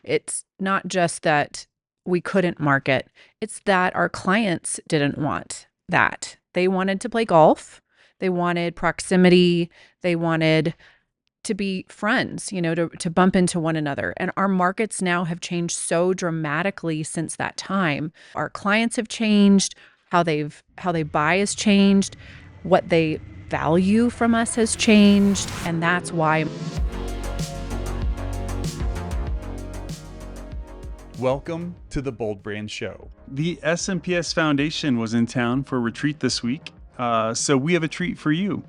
It's not just that we couldn't market, it's that our clients didn't want that. They wanted to play golf, they wanted proximity, they wanted to be friends, to bump into one another. And our markets now have changed so dramatically since that time. Our clients have changed, how they buy has changed, what they value from us has changed, and that's why. Welcome to the Bold Brand Show. The SMPS Foundation was in town for a retreat this week, so we have a treat for you.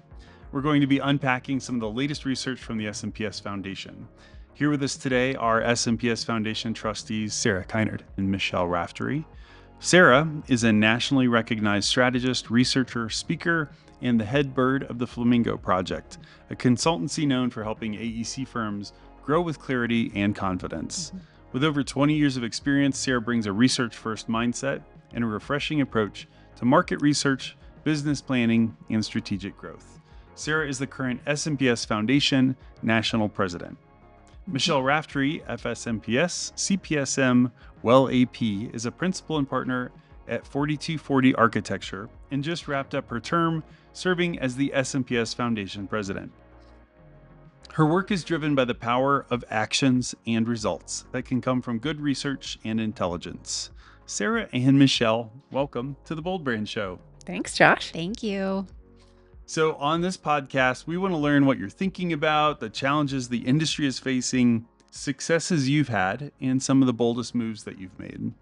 We're going to be unpacking some of the latest research from the SMPS Foundation. Here with us today are SMPS Foundation trustees Sarah Kinard and Michele Raftery. Sarah is a nationally recognized strategist, researcher, speaker, and the head bird of the Flamingo Project, a consultancy known for helping AEC firms grow with clarity and confidence. With over 20 years of experience, Sarah brings a research-first mindset and a refreshing approach to market research, business planning, and strategic growth. Sarah is the current SMPS Foundation National President. Michele Raftery, FSMPS, CPSM, Well AP, is a principal and partner at 4240 Architecture and just wrapped up her term serving as the SMPS Foundation President. Her work is driven by the power of actions and results that can come from good research and intelligence. Sarah and Michele, welcome to the Bold Brand Show. Thanks, Josh. Thank you. So on this podcast, we want to learn what you're thinking about, the challenges the industry is facing, successes you've had, and some of the boldest moves that you've made.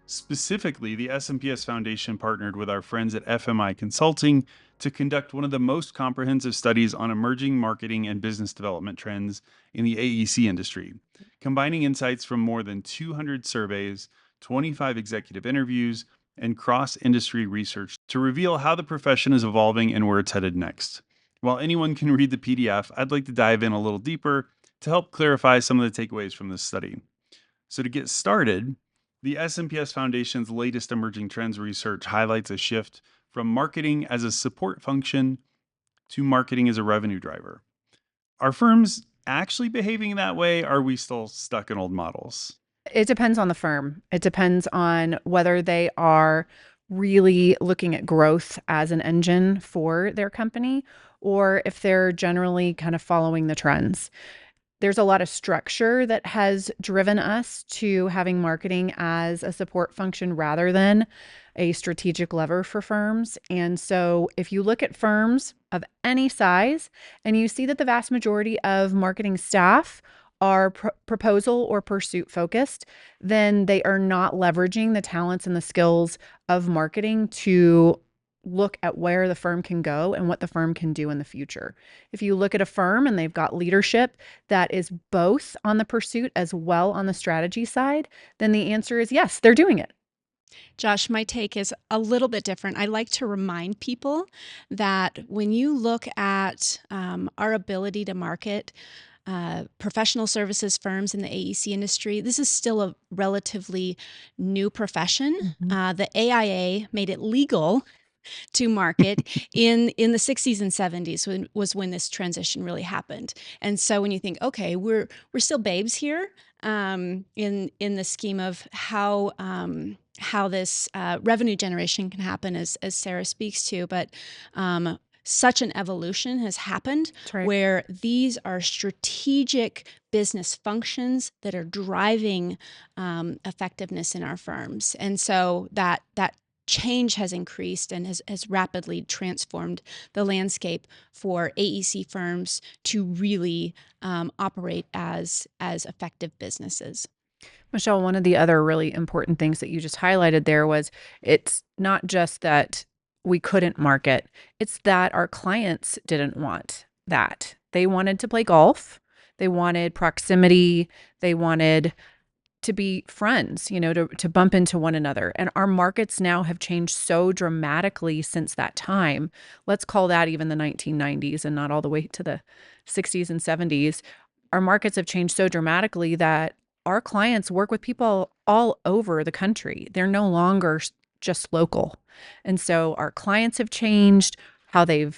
Specifically, the SMPS Foundation partnered with our friends at FMI Consulting to conduct one of the most comprehensive studies on emerging marketing and business development trends in the AEC industry, combining insights from more than 200 surveys, 25 executive interviews, and cross-industry research to reveal how the profession is evolving and where it's headed next. While anyone can read the PDF, I'd like to dive in a little deeper to help clarify some of the takeaways from this study. So to get started, the SMPS Foundation's latest emerging trends research highlights a shift from marketing as a support function to marketing as a revenue driver. Are firms actually behaving that way? Or are we still stuck in old models? It depends on the firm. It depends on whether they are really looking at growth as an engine for their company or if they're generally kind of following the trends. There's a lot of structure that has driven us to having marketing as a support function rather than a strategic lever for firms. And so if you look at firms of any size and you see that the vast majority of marketing staff are proposal or pursuit focused, then they are not leveraging the talents and the skills of marketing to look at where the firm can go and what the firm can do in the future. If you look at a firm and they've got leadership that is both on the pursuit as well on the strategy side, then the answer is yes, they're doing it. Josh, my take is a little bit different. I like to remind people that when you look at our ability to market professional services firms in the AEC industry, this is still a relatively new profession. The AIA made it legal to market in the 60s and 70s was when this transition really happened. And so when you think, okay, we're still babes here in the scheme of how this revenue generation can happen, as Sarah speaks to, but such an evolution has happened where these are strategic business functions that are driving effectiveness in our firms. And so that change has increased and has rapidly transformed the landscape for AEC firms to really operate as effective businesses. Michele, one of the other really important things that you just highlighted there was it's not just that we couldn't market, it's that our clients didn't want that. They wanted to play golf, they wanted proximity, they wanted to be friends, to bump into one another. And our markets now have changed so dramatically since that time. Let's call that even the 1990s and not all the way to the 60s and 70s. Our markets have changed so dramatically that our clients work with people all over the country. They're no longer just local. And so our clients have changed, how they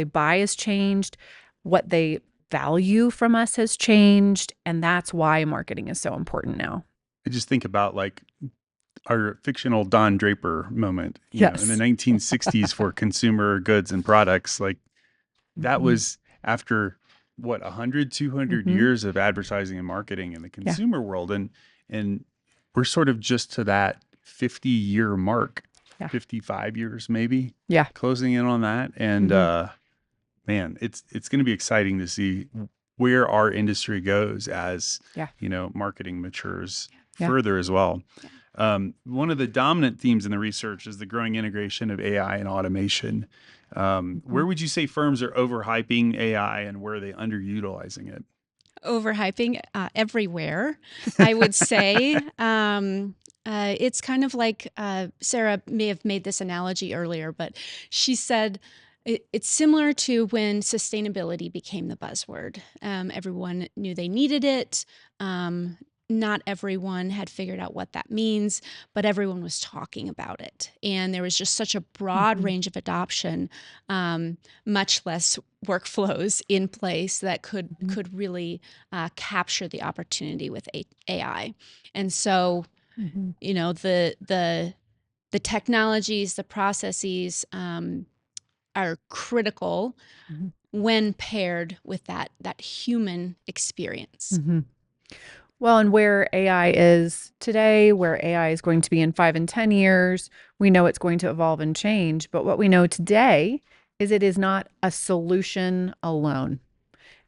buy has changed, what they value from us has changed. And that's why marketing is so important now. I just think about like our fictional Don Draper moment, in the Yes. 1960s for consumer goods and products. Like that Mhm. was after what, 100, 200 Mhm. years of advertising and marketing in the Yeah. consumer world. And we're sort of just to that 50-year mark, Yeah. 55 years, maybe Yeah. closing in on that. And, Mhm. man, it's going to be exciting to see where our industry goes as, Yeah. marketing matures Yeah. further as well. Yeah. One of the dominant themes in the research is the growing integration of AI and automation. Where Mhm. would you say firms are overhyping AI and where are they underutilizing it? Overhyping everywhere, I would say. It's kind of like Sarah may have made this analogy earlier, but she said it's similar to when sustainability became the buzzword. Everyone knew they needed it. Um, not everyone had figured out what that means, but everyone was talking about it. And there was just such a broad Mhm. range of adoption, much less workflows in place that could Mhm. could really capture the opportunity with AI. And so, Mhm. the technologies, the processes are critical Mhm. when paired with that human experience. Mhm. Well, and where AI is today, where AI is going to be in 5 and 10 years, we know it's going to evolve and change. But what we know today is it is not a solution alone.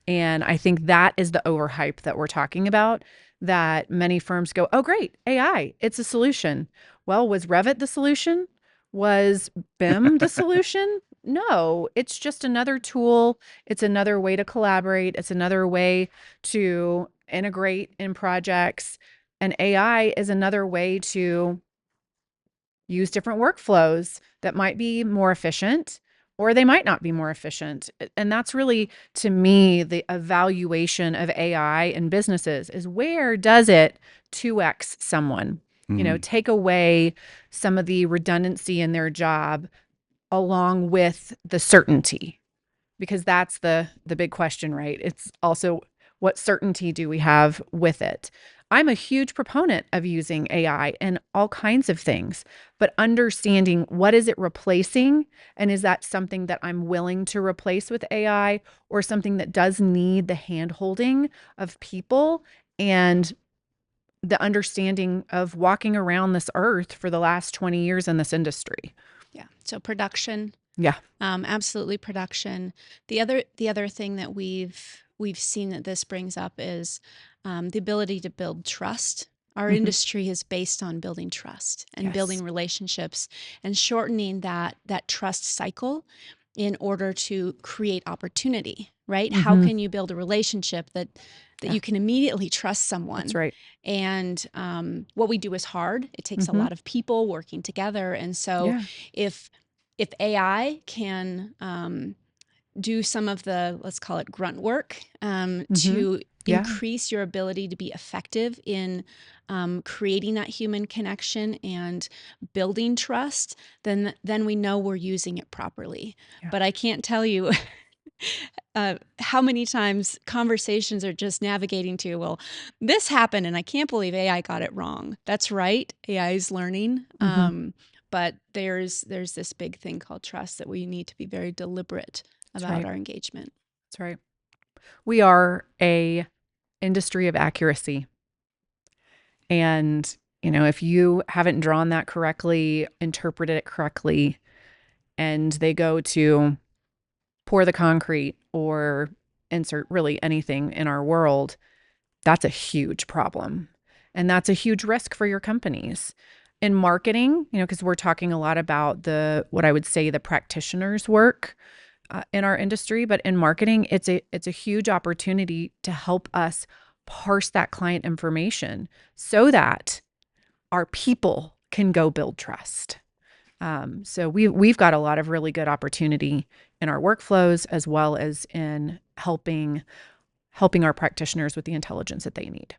And I think that is the overhype that we're talking about, that many firms go, oh, great, AI, it's a solution. Well, was Revit the solution? Was BIM the solution? No, it's just another tool. It's another way to collaborate. It's another way to integrate in projects. And AI is another way to use different workflows that might be more efficient or they might not be more efficient. And that's really, to me, the evaluation of AI in businesses is where does it 2x someone? Mhm. Take away some of the redundancy in their job along with the certainty, because that's the big question, right? It's also what certainty do we have with it? I'm a huge proponent of using AI in all kinds of things, but understanding what is it replacing, and is that something that I'm willing to replace with AI, or something that does need the hand holding of people and the understanding of walking around this earth for the last 20 years in this industry. Yeah. So production, Yeah. absolutely production. The other thing that we've seen that this brings up is the ability to build trust. Our Mhm. industry is based on building trust and Yes. building relationships and shortening that trust cycle in order to create opportunity, right? How Mhm. can you build a relationship that Yeah, you can immediately trust that's someone? right. And what we do is hard. It takes a Mhm. lot of people working together. And so Yeah. if if AI can do some of the, let's call it grunt work, Mhm. to Yeah. increase your ability to be effective in creating that human connection and building trust, then we know we're using it properly. Yeah. But I can't tell you how many times conversations are just navigating to, well, this happened and I can't believe AI got it wrong. That's right, AI is learning. Mhm. But there's this big thing called trust that we need to be very deliberate That's about right. our engagement. That's right. We are a industry of accuracy. And, if you haven't drawn that correctly, interpreted it correctly, and they go to pour the concrete or insert really anything in our world, that's a huge problem. And that's a huge risk for your companies. In marketing, because we're talking a lot about what I would say the practitioner's work in our industry, but in marketing, it's a huge opportunity to help us parse that client information so that our people can go build trust. So we've got a lot of really good opportunity in our workflows, as well as in helping our practitioners with the intelligence that they need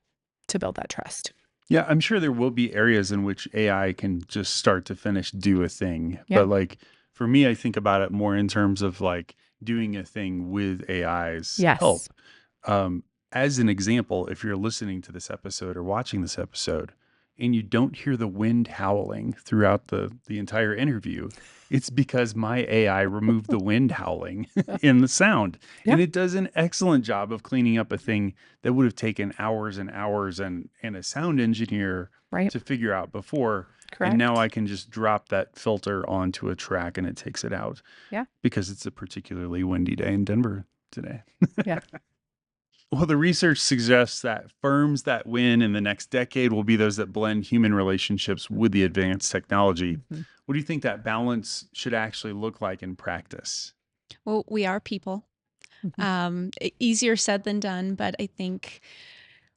to build that trust. Yeah, I'm sure there will be areas in which AI can just start to finish do a thing. Yeah. But like for me, I think about it more in terms of like doing a thing with AI's help. Yes. As an example, if you're listening to this episode or watching this episode and you don't hear the wind howling throughout the entire interview, it's because my AI removed the wind howling in the sound. And Yep. it does an excellent job of cleaning up a thing that would have taken hours and hours and a sound engineer Right. to figure out before. And now Correct. I can just drop that filter onto a track and it takes it out Yeah. because it's a particularly windy day in Denver today. Yeah. Well, the research suggests that firms that win in the next decade will be those that blend human relationships with the advanced technology. Mhm. What do you think that balance should actually look like in practice? Well, we are people. Mhm. Easier said than done, but I think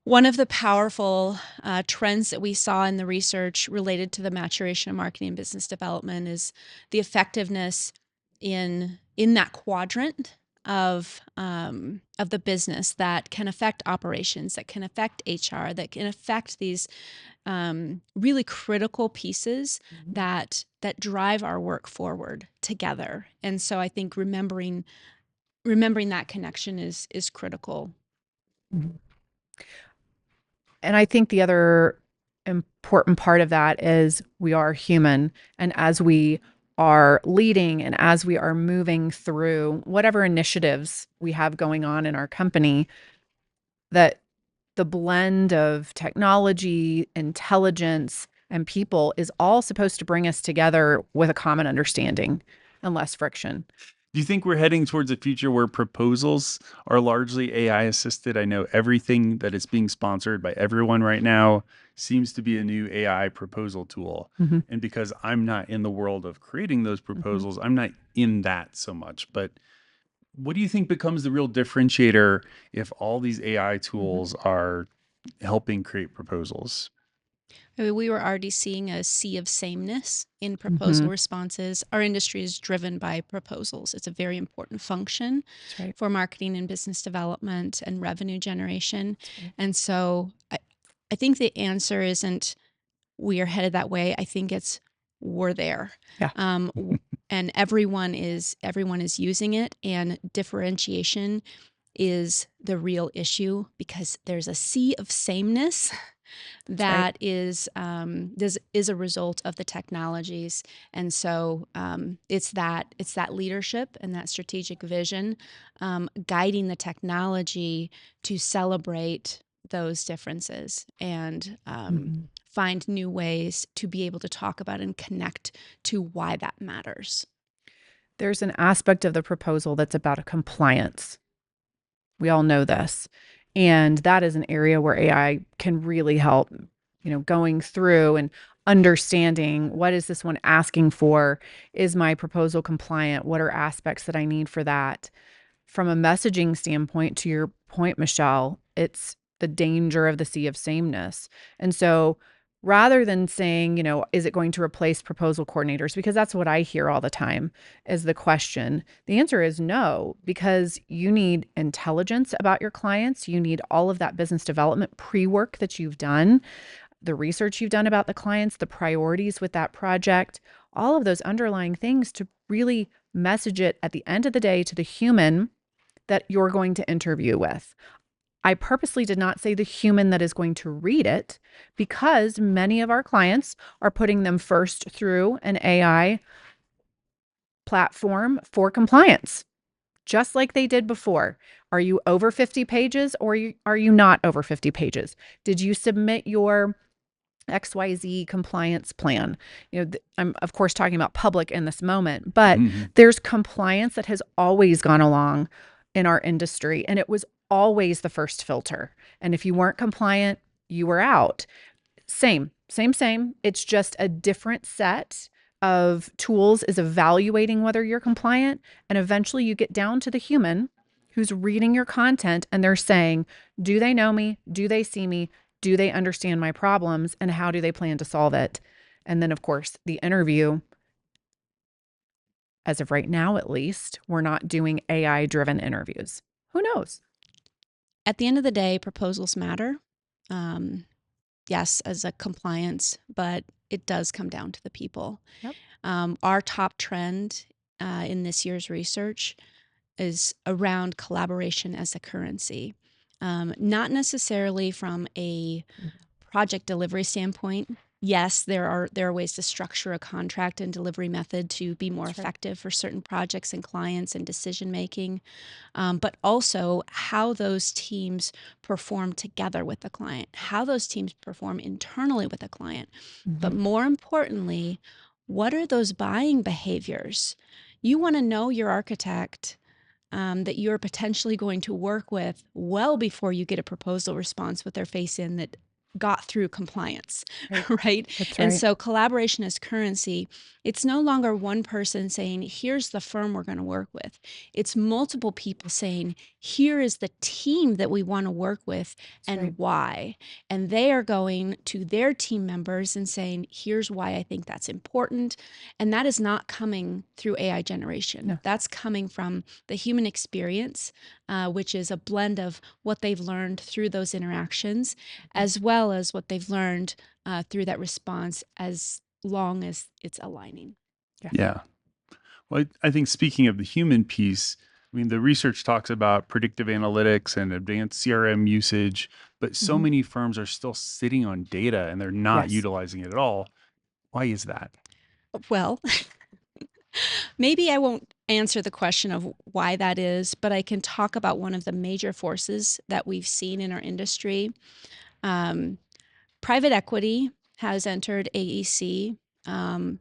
one of the powerful trends that we saw in the research related to the maturation of marketing and business development is the effectiveness in that quadrant of the business that can affect operations, that can affect HR, that can affect these really critical pieces Mhm. that drive our work forward together. And so I think remembering that connection is critical. Mhm. And I think the other important part of that is we are human. And as we are leading and as we are moving through whatever initiatives we have going on in our company, that the blend of technology, intelligence, and people is all supposed to bring us together with a common understanding and less friction. Do you think we're heading towards a future where proposals are largely AI assisted? I know everything that is being sponsored by everyone right now seems to be a new AI proposal tool. Mhm. And because I'm not in the world of creating those Mhm. proposals, I'm not in that so much. But what do you think becomes the real differentiator if all these AI Mhm. tools are helping create proposals? I mean, we were already seeing a sea of sameness in proposal Mhm. responses. Our industry is driven by proposals. It's a very important function That's right. for marketing and business development and revenue generation. That's right. And so I think the answer isn't we are headed that way. I think it's we're there. Yeah. And everyone is using it, and differentiation is the real issue because there's a sea of sameness That's right. that is a result of the technologies. And so it's that leadership and that strategic vision guiding the technology to celebrate those differences and Mhm. find new ways to be able to talk about and connect to why that matters. There's an aspect of the proposal that's about a compliance. We all know this. And that is an area where AI can really help, going through and understanding what is this one asking for? Is my proposal compliant? What are aspects that I need for that? From a messaging standpoint, to your point, Michelle, it's the danger of the sea of sameness. And so rather than saying, is it going to replace proposal coordinators? Because that's what I hear all the time is the question. The answer is no, because you need intelligence about your clients. You need all of that business development pre-work that you've done, the research you've done about the clients, the priorities with that project, all of those underlying things to really message it at the end of the day to the human that you're going to interview with. I purposely did not say the human that is going to read it because many of our clients are putting them first through an AI platform for compliance, just like they did before. Are you over 50 pages or are you not over 50 pages? Did you submit your XYZ compliance plan? I'm of course talking about public in this moment, but Mhm. there's compliance that has always gone along in our industry, and it was always the first filter. And if you weren't compliant, you were out. Same. It's just a different set of tools is evaluating whether you're compliant. And eventually you get down to the human who's reading your content and they're saying, do they know me? Do they see me? Do they understand my problems? And how do they plan to solve it? And then, of course, the interview, as of right now, at least, we're not doing AI driven interviews. Who knows? At the end of the day, proposals matter. Um, yes, as a compliance, but it does come down to the people. Yep. Our top trend in this year's research is around collaboration as a currency. Not necessarily from a project delivery standpoint. Yes, there are ways to structure a contract and delivery method to be more That's right. effective for certain projects and clients and decision making, but also how those teams perform together with the client, how those teams perform internally with the client. But Mhm. more importantly, what are those buying behaviors? You want to know your architect that you're potentially going to work with well before you get a proposal response with their face in that got through compliance, Right. right? That's And right. so collaboration as currency, it's no longer one person saying, here's the firm we're going to work with. It's multiple people saying, here is the team that we want to work with That's right. and why. And they are going to their team members and saying, here's why I think that's important. And that is not coming through AI generation. No. That's coming from the human experience, which is a blend of what they've learned through those interactions, as well as what they've learned through that response, as long as it's aligning. Yeah. Yeah. Well, I think speaking of the human piece, I mean, the research talks about predictive analytics and advanced CRM usage, but so Mhm. many firms are still sitting on data and they're not Yes. utilizing it at all. Why is that? Well, maybe I won't answer the question of why that is, but I can talk about one of the major forces that we've seen in our industry. Um, Private equity has entered AEC um,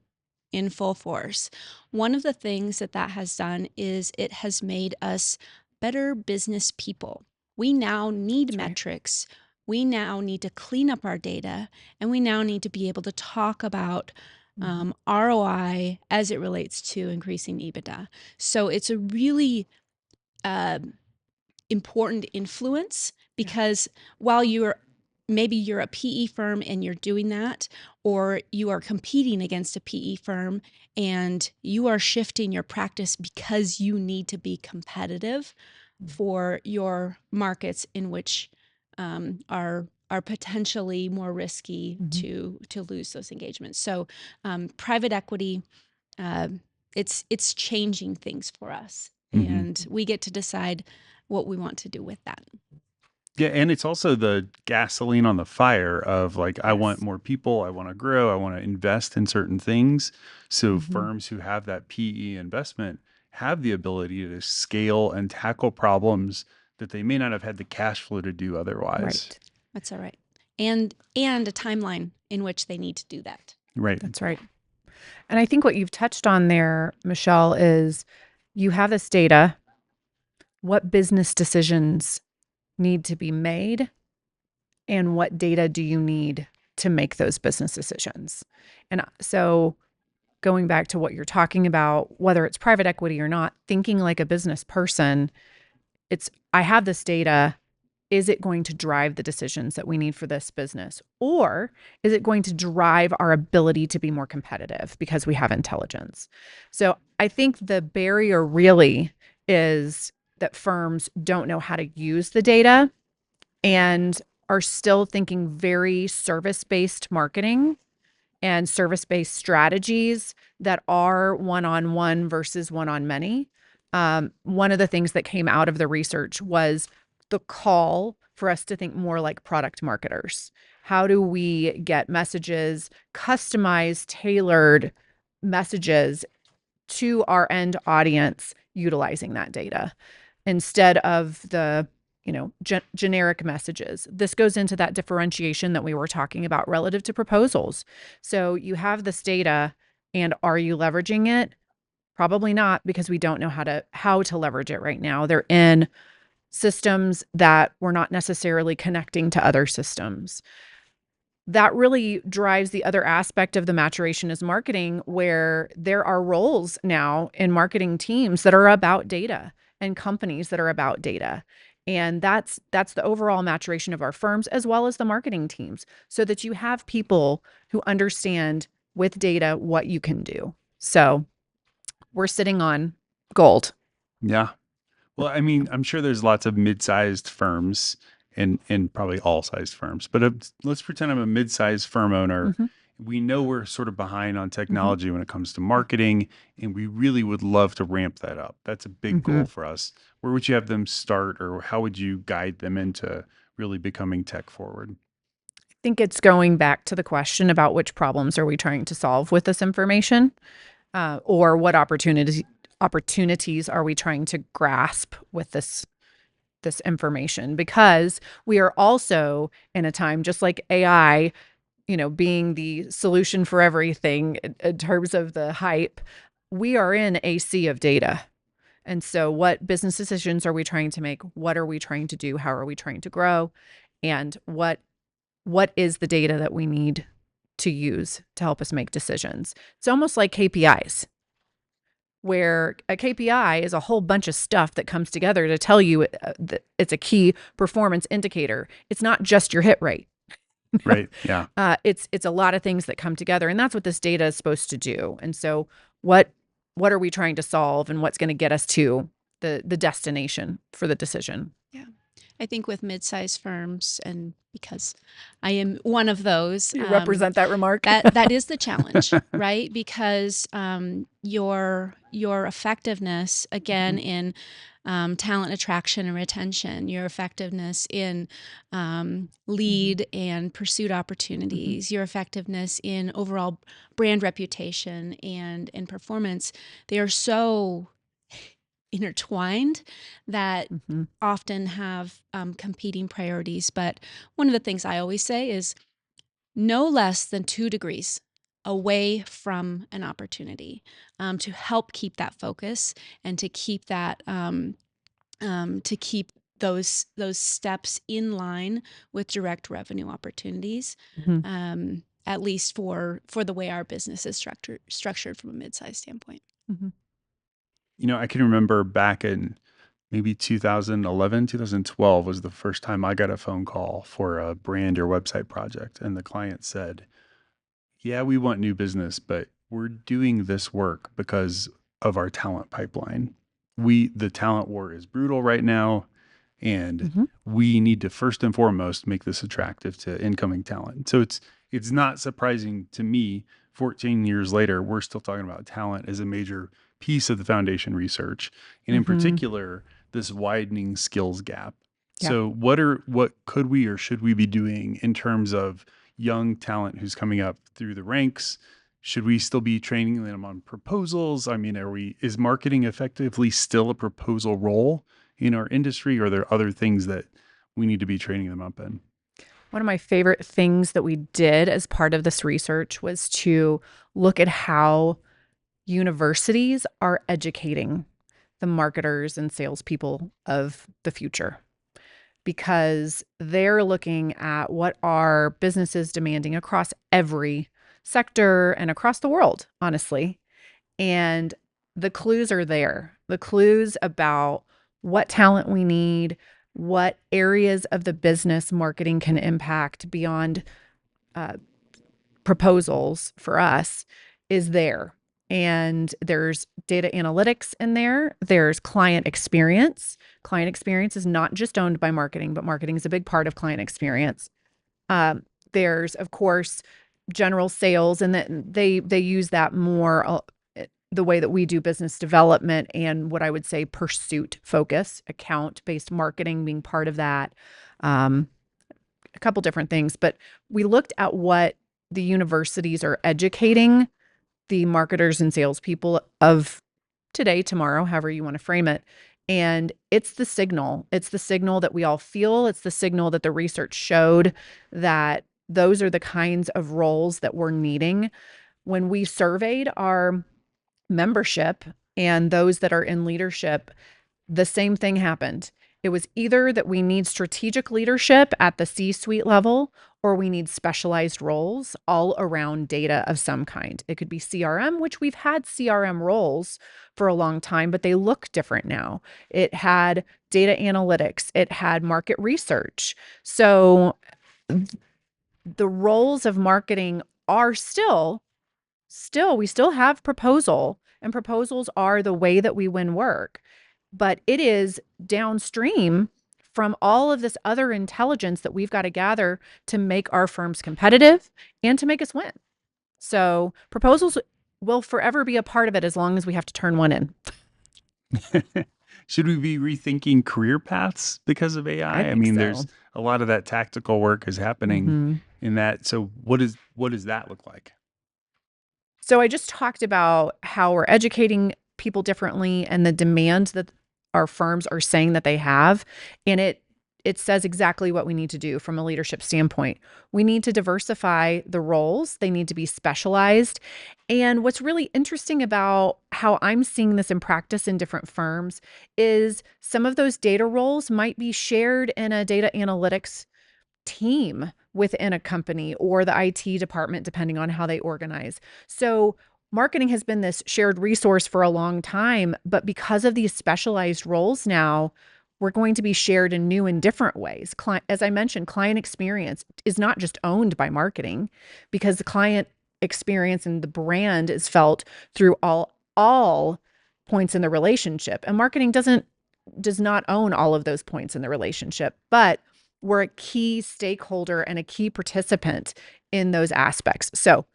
in full force. One of the things that that has done is it has made us better business people. We now need That's right. metrics. We now need to clean up our data, and we now need to be able to talk about Mhm. ROI as it relates to increasing EBITDA. So it's a really uh, important influence, Yeah. because while you're a PE firm and you're doing that, or you are competing against a PE firm and you are shifting your practice because you need to be competitive Mhm. for your markets in which are potentially more risky Mhm. to lose those engagements. So private equity, uh, it's changing things for us, Hmm. and we get to decide what we want to do with that. Yeah, and it's also the gasoline on the fire of like, I want Yes. more people, I want to grow, I want to invest in certain things. So Mhm. firms who have that PE investment have the ability to scale and tackle problems that they may not have had the cash flow to do otherwise. Right. That's all right. And a timeline in which they need to do that. Right. That's right. And I think what you've touched on there, Michelle, is you have this data. What business decisions need to be made, and what data do you need to make those business decisions? And so, going back to what you're talking about, whether it's private equity or not, thinking like a business person, it's I have this data. Is it going to drive the decisions that we need for this business? Or is it going to drive our ability to be more competitive because we have intelligence? So I think the barrier really is that firms don't know how to use the data and are still thinking very service-based marketing and service-based strategies that are one-on-one versus one-on-many. One of the things that came out of the research was the call for us to think more like product marketers. How do we get messages, customized, tailored messages to our end audience utilizing that data instead of the generic messages? This goes into that differentiation that we were talking about relative to proposals. So you have this data, and are you leveraging it? Probably not, because we don't know how to leverage it right now. They're in systems that we're not necessarily connecting to other systems. That really drives the other aspect of the maturation is marketing, where there are roles now in marketing teams that are about data and companies that are about data. And that's the overall maturation of our firms as well as the marketing teams, so that you have people who understand with data what you can do. So we're sitting on gold. Yeah. Well, I mean, I'm sure there's lots of mid-sized firms and probably all sized firms, but let's pretend I'm a mid-sized firm owner Mhm. We know we're sort of behind on Mhm. technology when it comes to marketing, and we really would love to ramp that up. That's a big goal Mhm. for us. Where would you have them start, or how would you guide them into really becoming tech forward? I think it's going back to the question about which problems are we trying to solve with this information, or what opportunities are we trying to grasp with this information? Because we are also in a time, just like AI, being the solution for everything in terms of the hype, we are in a sea of data. And so, what business decisions are we trying to make? What are we trying to do? How are we trying to grow? And what is the data that we need to use to help us make decisions? It's almost like KPIs, where a KPI is a whole bunch of stuff that comes together to tell you that it's a key performance indicator. It's not just your hit rate. Right. Yeah. It's a lot of things that come together, and that's what this data is supposed to do. And so, what are we trying to solve, and what's going to get us to the destination for the decision? Yeah. I think with mid-sized firms, and because I am one of those, You represent that remark. that is the challenge, right? Because your effectiveness again in talent attraction and retention, your effectiveness in lead and pursuit opportunities, your effectiveness in overall brand reputation and performance, they are so intertwined that Mhm. often have competing priorities. But one of the things I always say is no less than 2 degrees away from an opportunity, to help keep that focus and to keep that to keep those steps in line with direct revenue opportunities. Mhm. At least for the way our business is structured from a mid-sized standpoint. Mhm. I can remember back in maybe 2011, 2012 was the first time I got a phone call for a brand or website project. And the client said, yeah, we want new business, but we're doing this work because of our talent pipeline. The talent war is brutal right now, and Mhm. we need to first and foremost make this attractive to incoming talent. So it's not surprising to me 14 years later, we're still talking about talent as a major piece of the foundation research, and in Mhm. particular, this widening skills gap. Yeah. So what could we or should we be doing in terms of young talent who's coming up through the ranks? Should we still be training them on proposals? I mean, is marketing effectively still a proposal role in our industry, or are there other things that we need to be training them up in? One of my favorite things that we did as part of this research was to look at how universities are educating the marketers and salespeople of the future, because they're looking at what are businesses demanding across every sector and across the world, honestly. And the clues are there. The clues about what talent we need, what areas of the business marketing can impact beyond uh, proposals for us is there. And there's data analytics in there. There's client experience. Client experience is not just owned by marketing, but marketing is a big part of client experience. There's, of course, general sales, and that they use that more the way that we do business development, and what I would say pursuit focus, account based marketing being part of that. Um, a couple different things, but we looked at what the universities are educating the marketers and salespeople of today, tomorrow, however you want to frame it. And it's the signal. It's the signal that we all feel. It's the signal that the research showed that those are the kinds of roles that we're needing. When we surveyed our membership and those that are in leadership, the same thing happened. It was either that we need strategic leadership at the C-suite level, or we need specialized roles all around data of some kind. It could be CRM, which we've had CRM roles for a long time, but they look different now. It had data analytics, it had market research. So the roles of marketing are still we still have proposal, and proposals are the way that we win work, but it is downstream from all of this other intelligence that we've got to gather to make our firms competitive and to make us win. So proposals will forever be a part of it as long as we have to turn one in. Should we be rethinking career paths because of I AI? I think mean, so. there's a lot of that tactical work is happening hmm in that. So what does that look like? So I just talked about how we're educating people differently and the demand that our firms are saying that they have. And it says exactly what we need to do from a leadership standpoint. We need to diversify the roles. They need to be specialized. And what's really interesting about how I'm seeing this in practice in different firms is some of those data roles might be shared in a data analytics team within a company or the IT department, depending on how they organize. So, marketing has been this shared resource for a long time, but because of these specialized roles now, we're going to be shared in new and different ways. As I mentioned, client experience is not just owned by marketing because the client experience and the brand is felt through all points in the relationship. And marketing does not own all of those points in the relationship, but we're a key stakeholder and a key participant in those aspects. So,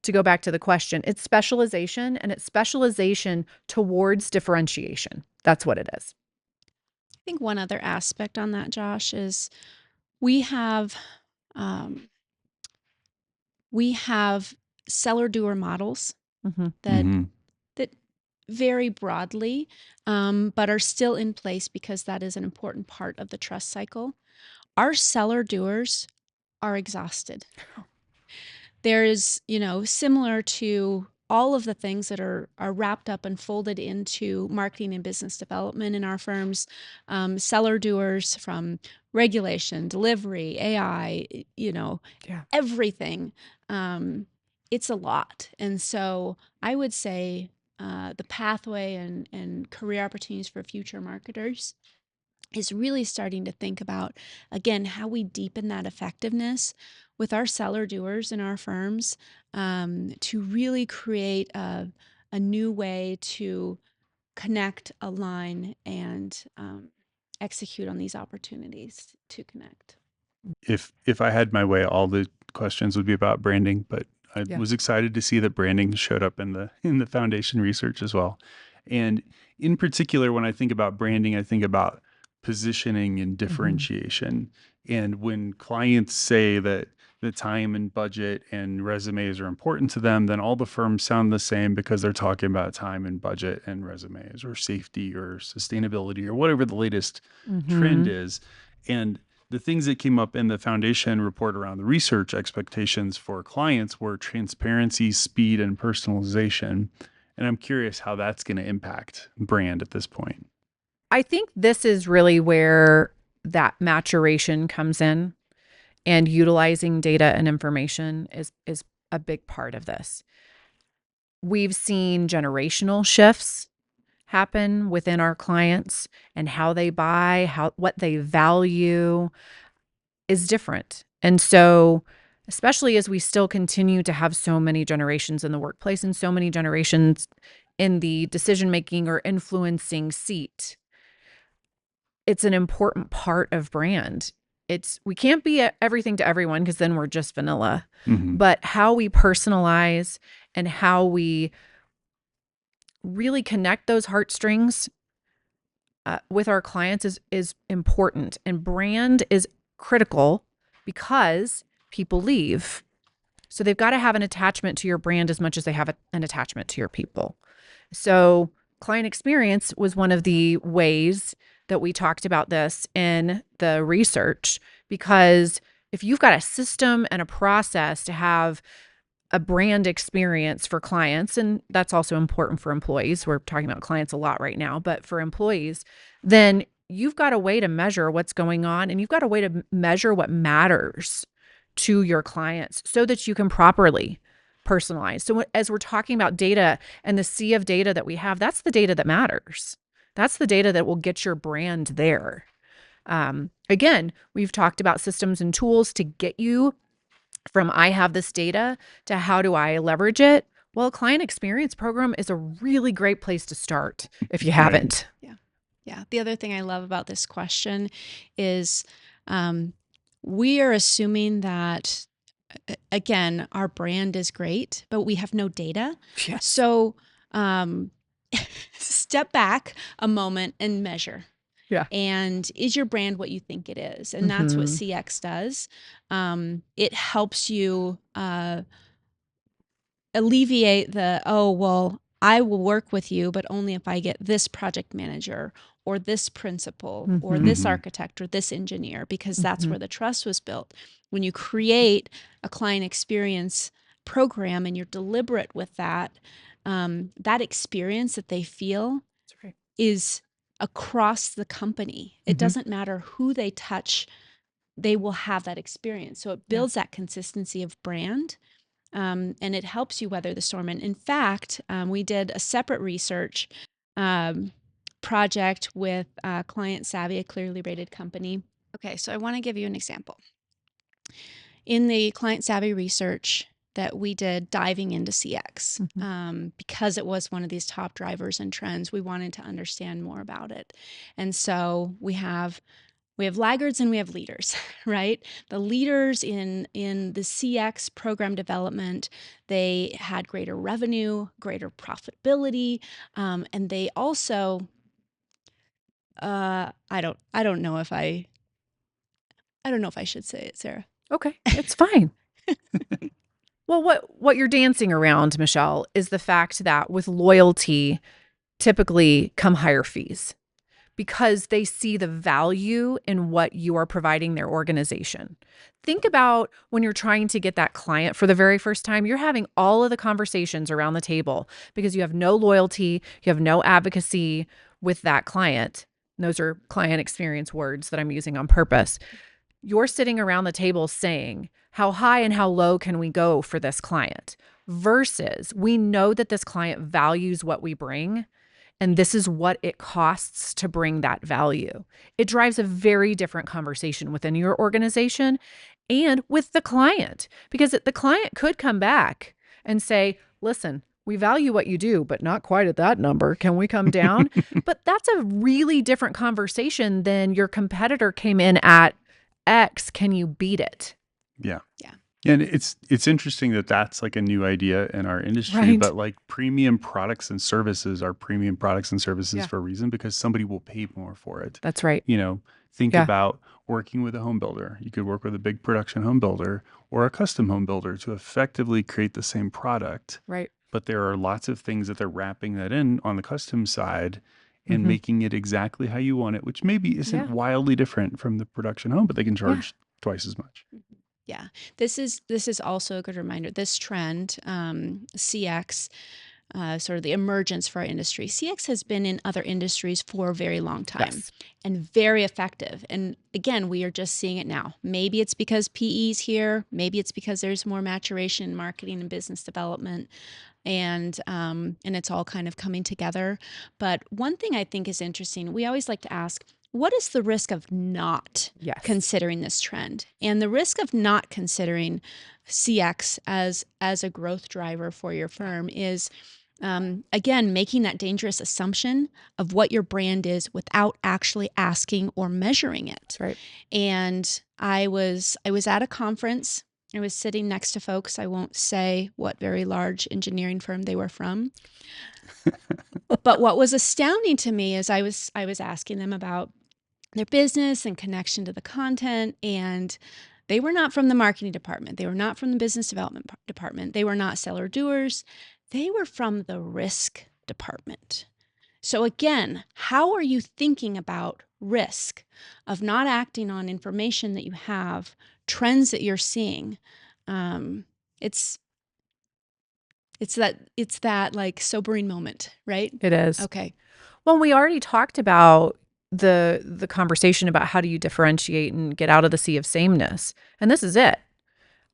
to go back to the question, it's specialization and it's specialization towards differentiation. That's what it is. I think one other aspect on that, Josh, is we have um, we have seller doer models hmm that Mm-hmm. that vary broadly, but are still in place because that is an important part of the trust cycle. Our seller doers are exhausted. There is, similar to all of the things that are wrapped up and folded into marketing and business development in our firms, seller doers from regulation, delivery, AI, Yeah. everything. It's a lot. And so I would say the pathway and career opportunities for future marketers is really starting to think about, again, how we deepen that effectiveness with our seller doers in our firms, to really create a new way to connect, align, and execute on these opportunities to connect. If I had my way, all the questions would be about branding, but I Yeah. was excited to see that branding showed up in the foundation research as well. And in particular, when I think about branding, I think about positioning and hmm differentiation. And when clients say that the time and budget and resumes are important to them, then all the firms sound the same because they're talking about time and budget and resumes or safety or sustainability or whatever the latest trend hmm is. And the things that came up in the foundation report around the research expectations for clients were transparency, speed, and personalization. And I'm curious how that's going to impact brand at this point. I think this is really where that maturation comes in, and utilizing data and information is a big part of this. We've seen generational shifts happen within our clients, and how they buy, how what they value is different. And so, especially as we still continue to have so many generations in the workplace and so many generations in the decision making or influencing seat, it's an important part of brand. We can't be everything to everyone because then we're just vanilla. Mm-hmm. But how we personalize and how we really connect those heartstrings with our clients is important, and brand is critical because people leave. So they've got to have an attachment to your brand as much as they have an attachment to your people. So client experience was one of the ways that we talked about this in the research, because if you've got a system and a process to have a brand experience for clients, and that's also important for employees. We're talking about clients a lot right now, but for employees, then you've got a way to measure what's going on, and you've got a way to measure what matters to your clients so that you can properly personalize. So as we're talking about data and the sea of data that we have, that's the data that matters. That's the data that will get your brand there. Again, we've talked about systems and tools to get you from I have this data to how do I leverage it. Well, a client experience program is a really great place to start if you Right. haven't. Yeah. Yeah. The other thing I love about this question is, we are assuming that again, our brand is great, but we have no data. Yes. So step back a moment and measure. Yeah. And is your brand what you think it is? And that's what CX does. It helps you alleviate the, oh, well, I will work with you, but only if I get this project manager or this principal or this architect or this engineer, because that's where the trust was built. When you create a client experience program and you're deliberate with that, that experience that they feel That's right. is across the company. It doesn't matter who they touch, they will have that experience. So it builds that consistency of brand. And it helps you weather the storm. And in fact, we did a separate research project with Client Savvy, a clearly rated company. Okay, so I want to give you an example. In the Client Savvy research that we did diving into CX, because it was one of these top drivers and trends, we wanted to understand more about it. And so we have laggards and we have leaders, right? The leaders in the CX program development, they had greater revenue, greater profitability, and they also, I don't know if I should say it, Sarah. Okay, it's fine. Well, what you're dancing around, Michele, is the fact that with loyalty typically come higher fees because they see the value in what you are providing their organization. Think about when you're trying to get that client for the very first time, you're having all of the conversations around the table because you have no loyalty, you have no advocacy with that client. And those are client experience words that I'm using on purpose. You're sitting around the table saying, how high and how low can we go for this client? Versus we know that this client values what we bring, and this is what it costs to bring that value. It drives a very different conversation within your organization and with the client, because the client could come back and say, listen, we value what you do, but not quite at that number. Can we come down? But that's a really different conversation than your competitor came in at X. Can you beat it? Yeah. Yeah. And it's interesting that that's like a new idea in our industry, Right. but like premium products and services are premium products and services for a reason because somebody will pay more for it. That's right. Think about working with a home builder. You could work with a big production home builder or a custom home builder to effectively create the same product. Right. But there are lots of things that they're wrapping that in on the custom side and making it exactly how you want it, which maybe isn't wildly different from the production home, but they can charge twice as much. Yeah, this is also a good reminder. This trend, CX, sort of the emergence for our industry. CX has been in other industries for a very long time and very effective. And again, we are just seeing it now. Maybe it's because PE's here. Maybe it's because there's more maturation in marketing and business development, and it's all kind of coming together. But one thing I think is interesting, we always like to ask, what is the risk of not considering this trend? And the risk of not considering CX as a growth driver for your firm is, again, making that dangerous assumption of what your brand is without actually asking or measuring it. That's right. And I was at a conference. I was sitting next to folks. I won't say what very large engineering firm they were from. But what was astounding to me is I was asking them about their business and connection to the content, and they were not from the marketing department. They were not from the business development department. They were not seller doers. They were from the risk department. So again, how are you thinking about risk of not acting on information that you have, trends that you're seeing? It's that like sobering moment, right? It is. Okay. Well, we already talked about the conversation about how do you differentiate and get out of the sea of sameness. And this is it.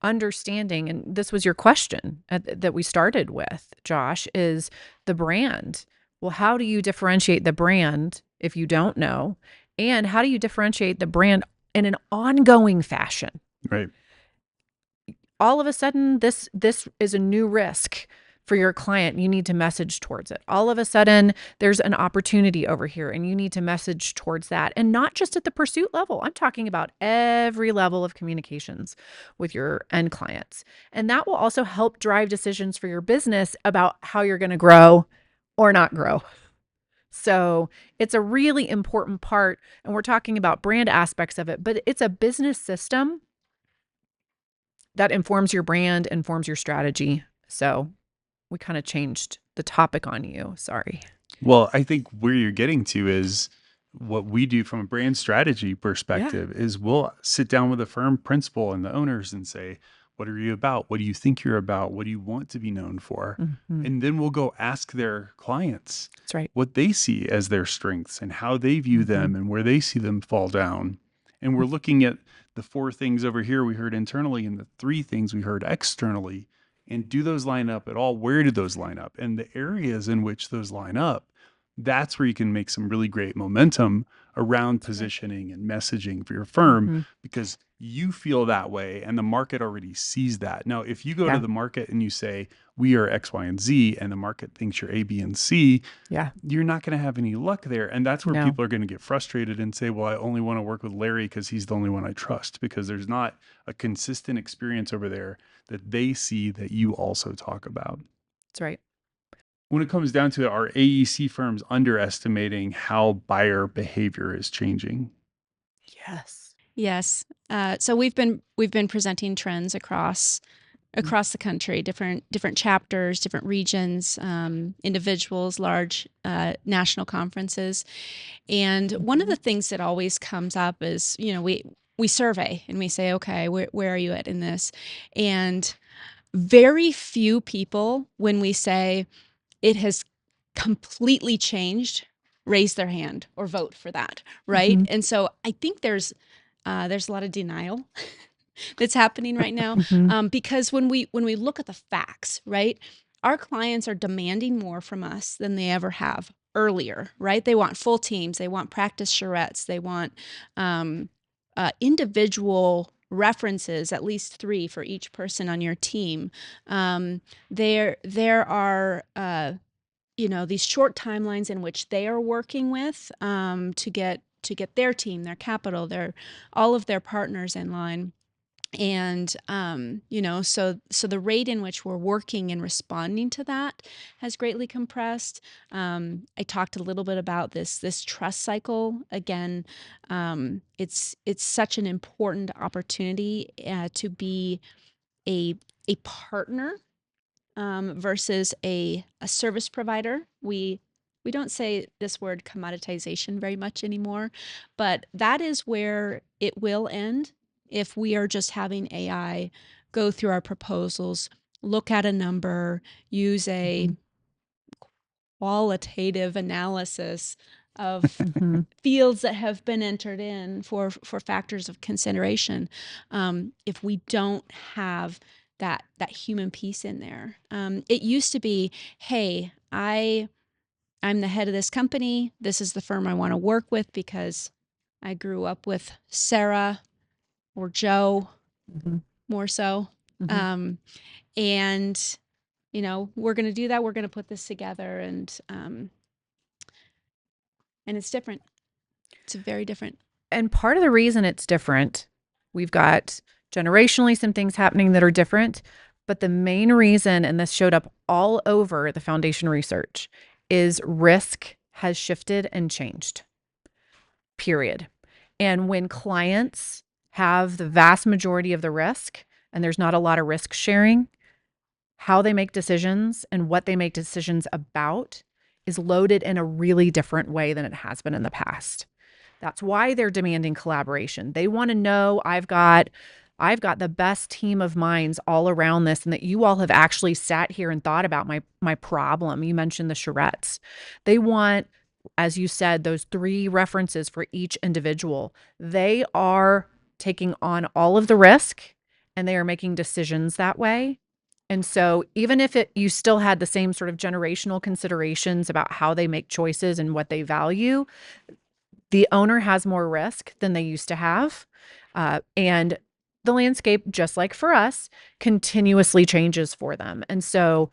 Understanding, and this was your question that we started with, Josh, is the brand. Well, how do you differentiate the brand if you don't know? And how do you differentiate the brand in an ongoing fashion? Right. All of a sudden, this is a new risk for your client, you need to message towards it. All of a sudden, there's an opportunity over here and you need to message towards that. And not just at the pursuit level. I'm talking about every level of communications with your end clients. And that will also help drive decisions for your business about how you're going to grow or not grow. So it's a really important part. And we're talking about brand aspects of it, but it's a business system that informs your brand, informs your strategy. So we kind of changed the topic on you. Sorry. Well, I think where you're getting to is what we do from a brand strategy perspective is we'll sit down with the firm principal and the owners and say, what are you about? What do you think you're about? What do you want to be known for? Mm-hmm. And then we'll go ask their clients That's right. what they see as their strengths and how they view them and where they see them fall down. And we're looking at the 4 things over here we heard internally and the 3 things we heard externally. And do those line up at all? Where do those line up? And the areas in which those line up, that's where you can make some really great momentum around positioning and messaging for your firm because you feel that way and the market already sees that. Now, if you go to the market and you say, we are X, Y, and Z, and the market thinks you're A, B, and C, you're not going to have any luck there. And that's where people are going to get frustrated and say, well, I only want to work with Larry because he's the only one I trust, because there's not a consistent experience over there that they see that you also talk about. That's right. When it comes down to it, are AEC firms underestimating how buyer behavior is changing? Yes. Yes. So we've been presenting trends across the country, different chapters, different regions, individuals, large national conferences. And one of the things that always comes up is, we survey and we say, okay, where are you at in this? And very few people, when we say it has completely changed, raise their hand or vote for that, right? And so I think there's a lot of denial that's happening right now, because when we look at the facts, right, our clients are demanding more from us than they ever have earlier, right? They want full teams, they want practice charrettes, they want individual references, at least 3 for each person on your team. There are these short timelines in which they are working with to get their team, their capital, all of their partners in line. And so the rate in which we're working and responding to that has greatly compressed. I talked a little bit about this trust cycle. Again, it's such an important opportunity to be a partner versus a service provider. We don't say this word commoditization very much anymore, but that is where it will end if we are just having AI go through our proposals, look at a number, use a qualitative analysis of fields that have been entered in for factors of consideration. If we don't have that human piece in there, it used to be, hey, I'm the head of this company. This is the firm I want to work with because I grew up with Sarah or Joe, more so. And we're going to do that. We're going to put this together, and it's different. It's very different. And part of the reason it's different, we've got generationally some things happening that are different, but the main reason, and this showed up all over the foundation research, is risk has shifted and changed, period. And when clients have the vast majority of the risk and there's not a lot of risk sharing, how they make decisions and what they make decisions about is loaded in a really different way than it has been in the past. That's why they're demanding collaboration. They want to know I've got the best team of minds all around this, and that you all have actually sat here and thought about my problem. You mentioned the charrettes. They want, as you said, those 3 references for each individual. They are taking on all of the risk and they are making decisions that way. And so even if you still had the same sort of generational considerations about how they make choices and what they value, the owner has more risk than they used to have. And the landscape, just like for us, continuously changes for them. And so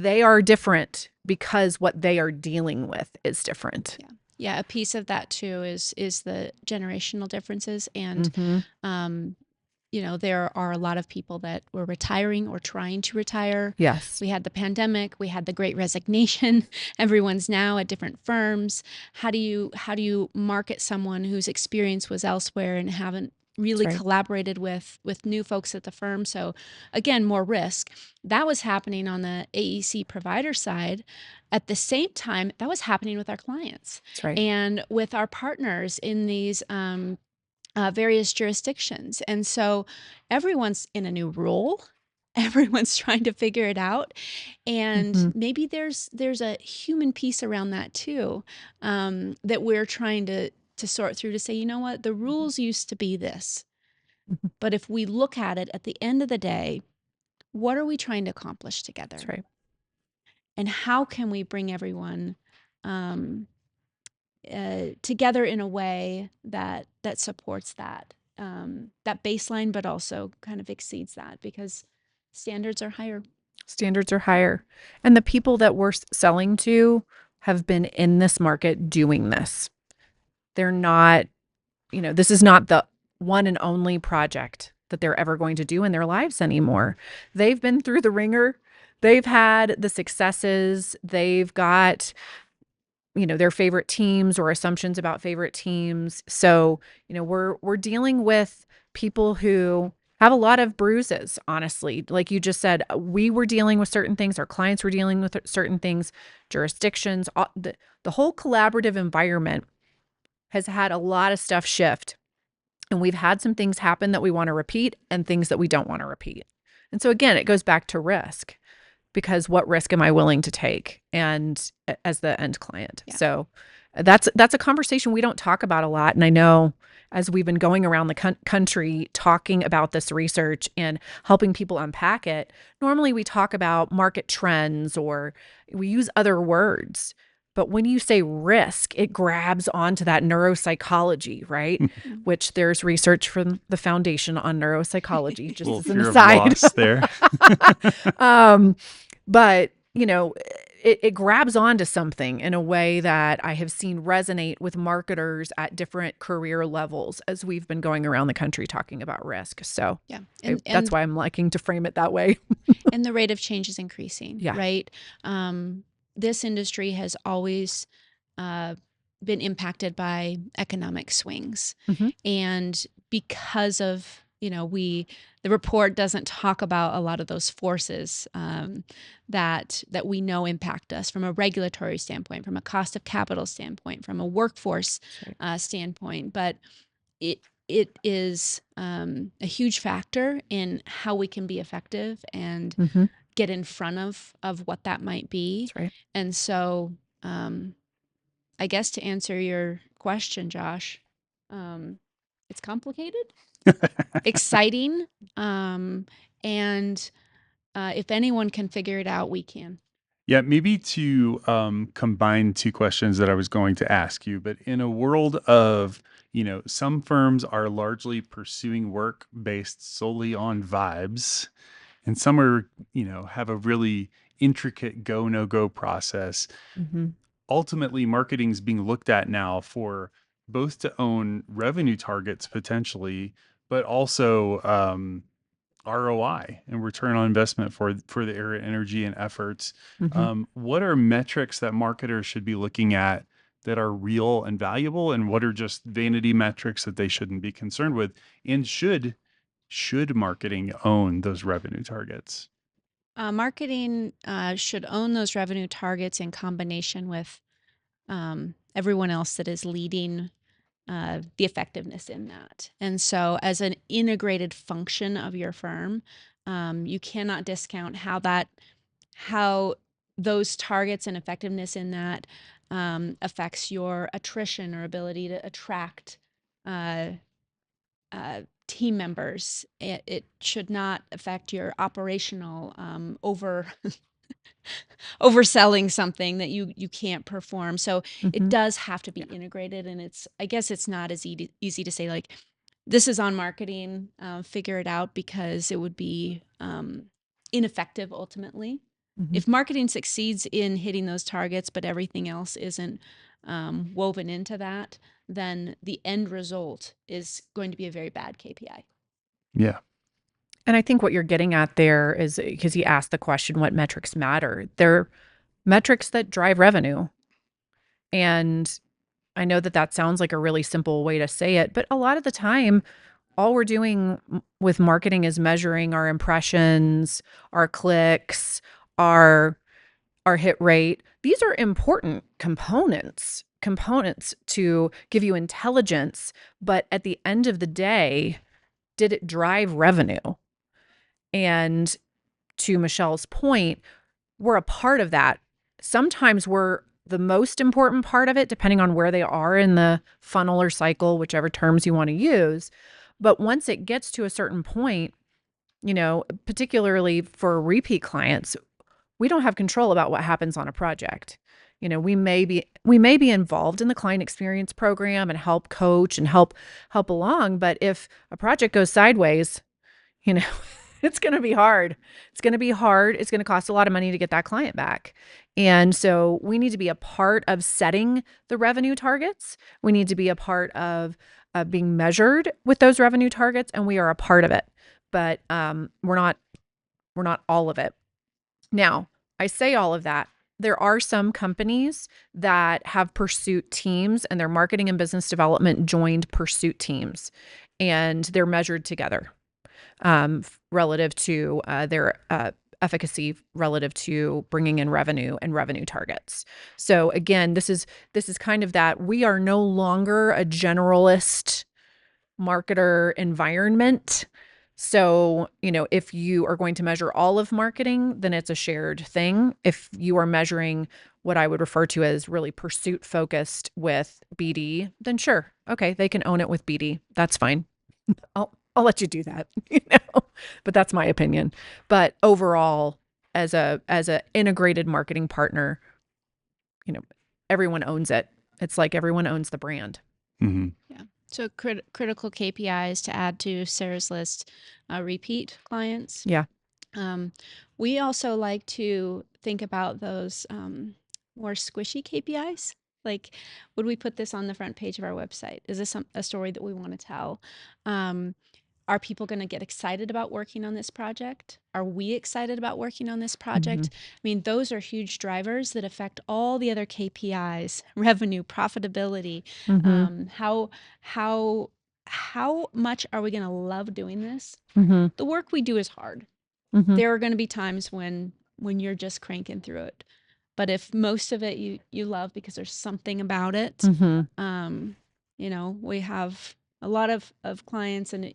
they are different because what they are dealing with is different. Yeah. Yeah, a piece of that too is the generational differences, and Mm-hmm. there are a lot of people that were retiring or trying to retire. Yes. We had the pandemic, we had the Great Resignation. Everyone's now at different firms. How do you market someone whose experience was elsewhere and haven't really That's right. collaborated with new folks at the firm? So again, more risk. That was happening on the AEC provider side. At the same time, that was happening with our clients That's right. and with our partners in these various jurisdictions. And so everyone's in a new role. Everyone's trying to figure it out, and Mm-hmm. maybe there's a human piece around that too, that we're trying to sort through to say, you know what, the rules used to be this, Mm-hmm. but if we look at it at the end of the day, what are we trying to accomplish That's together, right. and how can we bring everyone um, together in a way that supports that baseline, but also kind of exceeds that, because standards are higher. Standards are higher. And the people that we're selling to have been in this market doing this. They're not, this is not the one and only project that they're ever going to do in their lives anymore. They've been through the ringer. They've had the successes. They've got, their favorite teams or assumptions about favorite teams. So, we're dealing with people who have a lot of bruises, honestly. Like you just said, we were dealing with certain things, our clients were dealing with certain things, jurisdictions, the whole collaborative environment has had a lot of stuff shift. And we've had some things happen that we want to repeat and things that we don't want to repeat. And so again, it goes back to risk, because what risk am I willing to take, and as the end client. Yeah. So that's a conversation we don't talk about a lot. And I know as we've been going around the country talking about this research and helping people unpack it, normally we talk about market trends or we use other words. But when you say risk, it grabs onto that neuropsychology, right? Which there's research from the foundation on neuropsychology, just Little as an fear of aside. loss there. But, it grabs onto something in a way that I have seen resonate with marketers at different career levels as we've been going around the country talking about risk. So Yeah, that's why I'm liking to frame it that way. and the rate of change is increasing. Yeah. Right. This industry has always uh, been impacted by economic swings, Mhm. and because of the report doesn't talk about a lot of those forces that we know impact us from a regulatory standpoint, from a cost of capital standpoint, from a workforce standpoint, but it is a huge factor in how we can be effective and Mhm. get in front of what that might be. That's right. And so, I guess to answer your question, Josh, it's complicated, exciting, and if anyone can figure it out, we can. Yeah, maybe to combine two questions that I was going to ask you, but in a world of, some firms are largely pursuing work based solely on vibes, and some are, have a really intricate go no go process. Mhm. Ultimately, marketing is being looked at now for both to own revenue targets potentially, but also ROI and return on investment for the area energy and efforts. Mhm. What are metrics that marketers should be looking at that are real and valuable, and what are just vanity metrics that they shouldn't be concerned with? And should marketing own those revenue targets? Marketing should own those revenue targets in combination with everyone else that is leading the effectiveness in that. And so, as an integrated function of your firm, you cannot discount how those targets and effectiveness in that affects your attrition or ability to attract uh, team members. It should not affect your operational overselling something that you can't perform. So it Mhm. does have to be Yeah. integrated, and I guess it's not as easy to say like this is on marketing, figure it out, because it would be ineffective ultimately. Mhm. If marketing succeeds in hitting those targets, but everything else isn't woven into that, then the end result is going to be a very bad KPI. Yeah. And I think what you're getting at there is because he asked the question, what metrics matter? They're metrics that drive revenue. And I know that that sounds like a really simple way to say it, but a lot of the time, all we're doing with marketing is measuring our impressions, our clicks, our hit rate. These are important components to give you intelligence, but at the end of the day, did it drive revenue? And to Michele's point, we're a part of that. Sometimes we're the most important part of it, depending on where they are in the funnel or cycle, whichever terms you want to use. But once it gets to a certain point, particularly for repeat clients, we don't have control about what happens on a project. We may be involved in the client experience program and help coach and help along, but if a project goes sideways, you know, it's going to be hard. It's going to be hard. It's going to cost a lot of money to get that client back. And so we need to be a part of setting the revenue targets. We need to be a part of being measured with those revenue targets, and we are a part of it. But we're not all of it. Now, I say all of that. There are some companies that have pursuit teams, and their marketing and business development joined pursuit teams, and they're measured together relative to their efficacy relative to bringing in revenue and revenue targets. So again, this is kind of that we are no longer a generalist marketer environment. So, if you are going to measure all of marketing, then it's a shared thing. If you are measuring what I would refer to as really pursuit focused with BD, then sure. Okay, they can own it with BD. That's fine. I'll let you do that, but that's my opinion. But overall, as a integrated marketing partner, everyone owns it. It's like everyone owns the brand. Mm-hmm. Yeah. So critical KPIs to add to Sarah's list, repeat clients. Yeah. We also like to think about those more squishy KPIs. Like, would we put this on the front page of our website? Is this a story that we want to tell? Are people going to get excited about working on this project? Are we excited about working on this project? I mean, those are huge drivers that affect all the other KPIs, revenue, profitability. How much are we going to love doing this? The work we do is hard. There are going to be times when you're just cranking through it. But if most of it you love because there's something about it, we have a lot of clients, and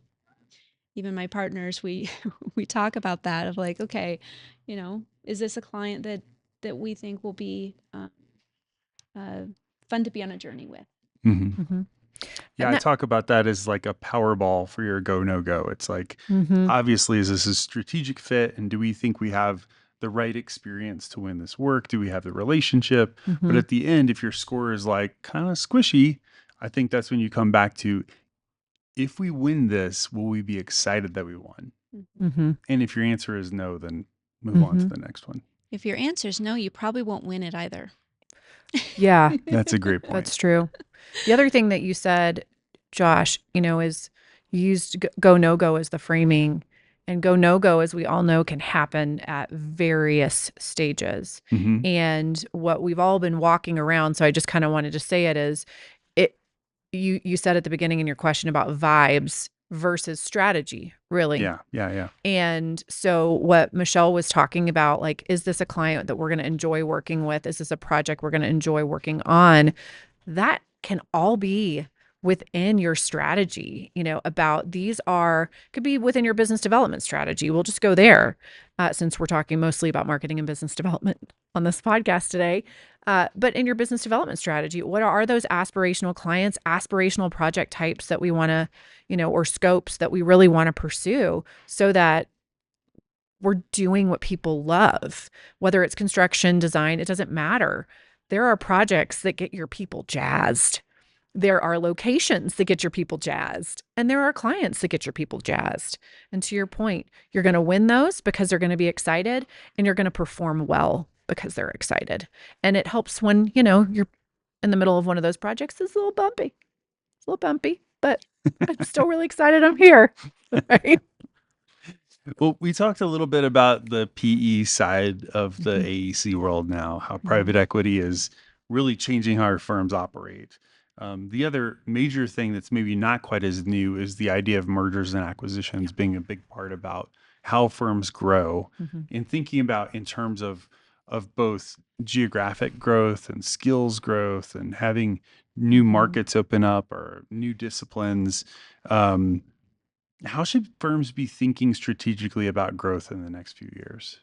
even my partners, we talk about that of like, okay, is this a client that we think will be fun to be on a journey with? Mm-hmm. Yeah, I talk about that as like a Powerball for your go, no go. It's like, obviously, is this a strategic fit? And do we think we have the right experience to win this work? Do we have the relationship? But at the end, if your score is like kind of squishy, I think that's when you come back to, if we win this, will we be excited that we won? And if your answer is no, then move on to the next one. If your answer is no, you probably won't win it either. Yeah. That's a great point. That's true. The other thing that you said, Josh, is you used go, no go as the framing. And go, no go, as we all know, can happen at various stages. And what we've all been walking around, so I just kind of wanted to say it is, you said at the beginning in your question about vibes versus strategy, really. Yeah. And so what Michele was talking about, like, is this a client that we're going to enjoy working with? Is this a project we're going to enjoy working on? That can all be within your strategy, about could be within your business development strategy. We'll just go there since we're talking mostly about marketing and business development on this podcast today. But in your business development strategy, what are those aspirational clients, aspirational project types that we want to, or scopes that we really want to pursue so that we're doing what people love, whether it's construction, design, it doesn't matter. There are projects that get your people jazzed. There are locations that get your people jazzed, and there are clients that get your people jazzed. And to your point, you're going to win those because they're going to be excited, and you're going to perform well because they're excited. And it helps when, you're in the middle of one of those projects. It's a little bumpy. It's a little bumpy, but I'm still really excited I'm here. Right? Well, we talked a little bit about the PE side of the Mhm. AEC world now, how Mhm. private equity is really changing how our firms operate. The other major thing that's maybe not quite as new is the idea of mergers and acquisitions being a big part about how firms grow, Mhm. and thinking about in terms of both geographic growth and skills growth and having new Mhm. markets open up or new disciplines. Um, how should firms be thinking strategically about growth in the next few years?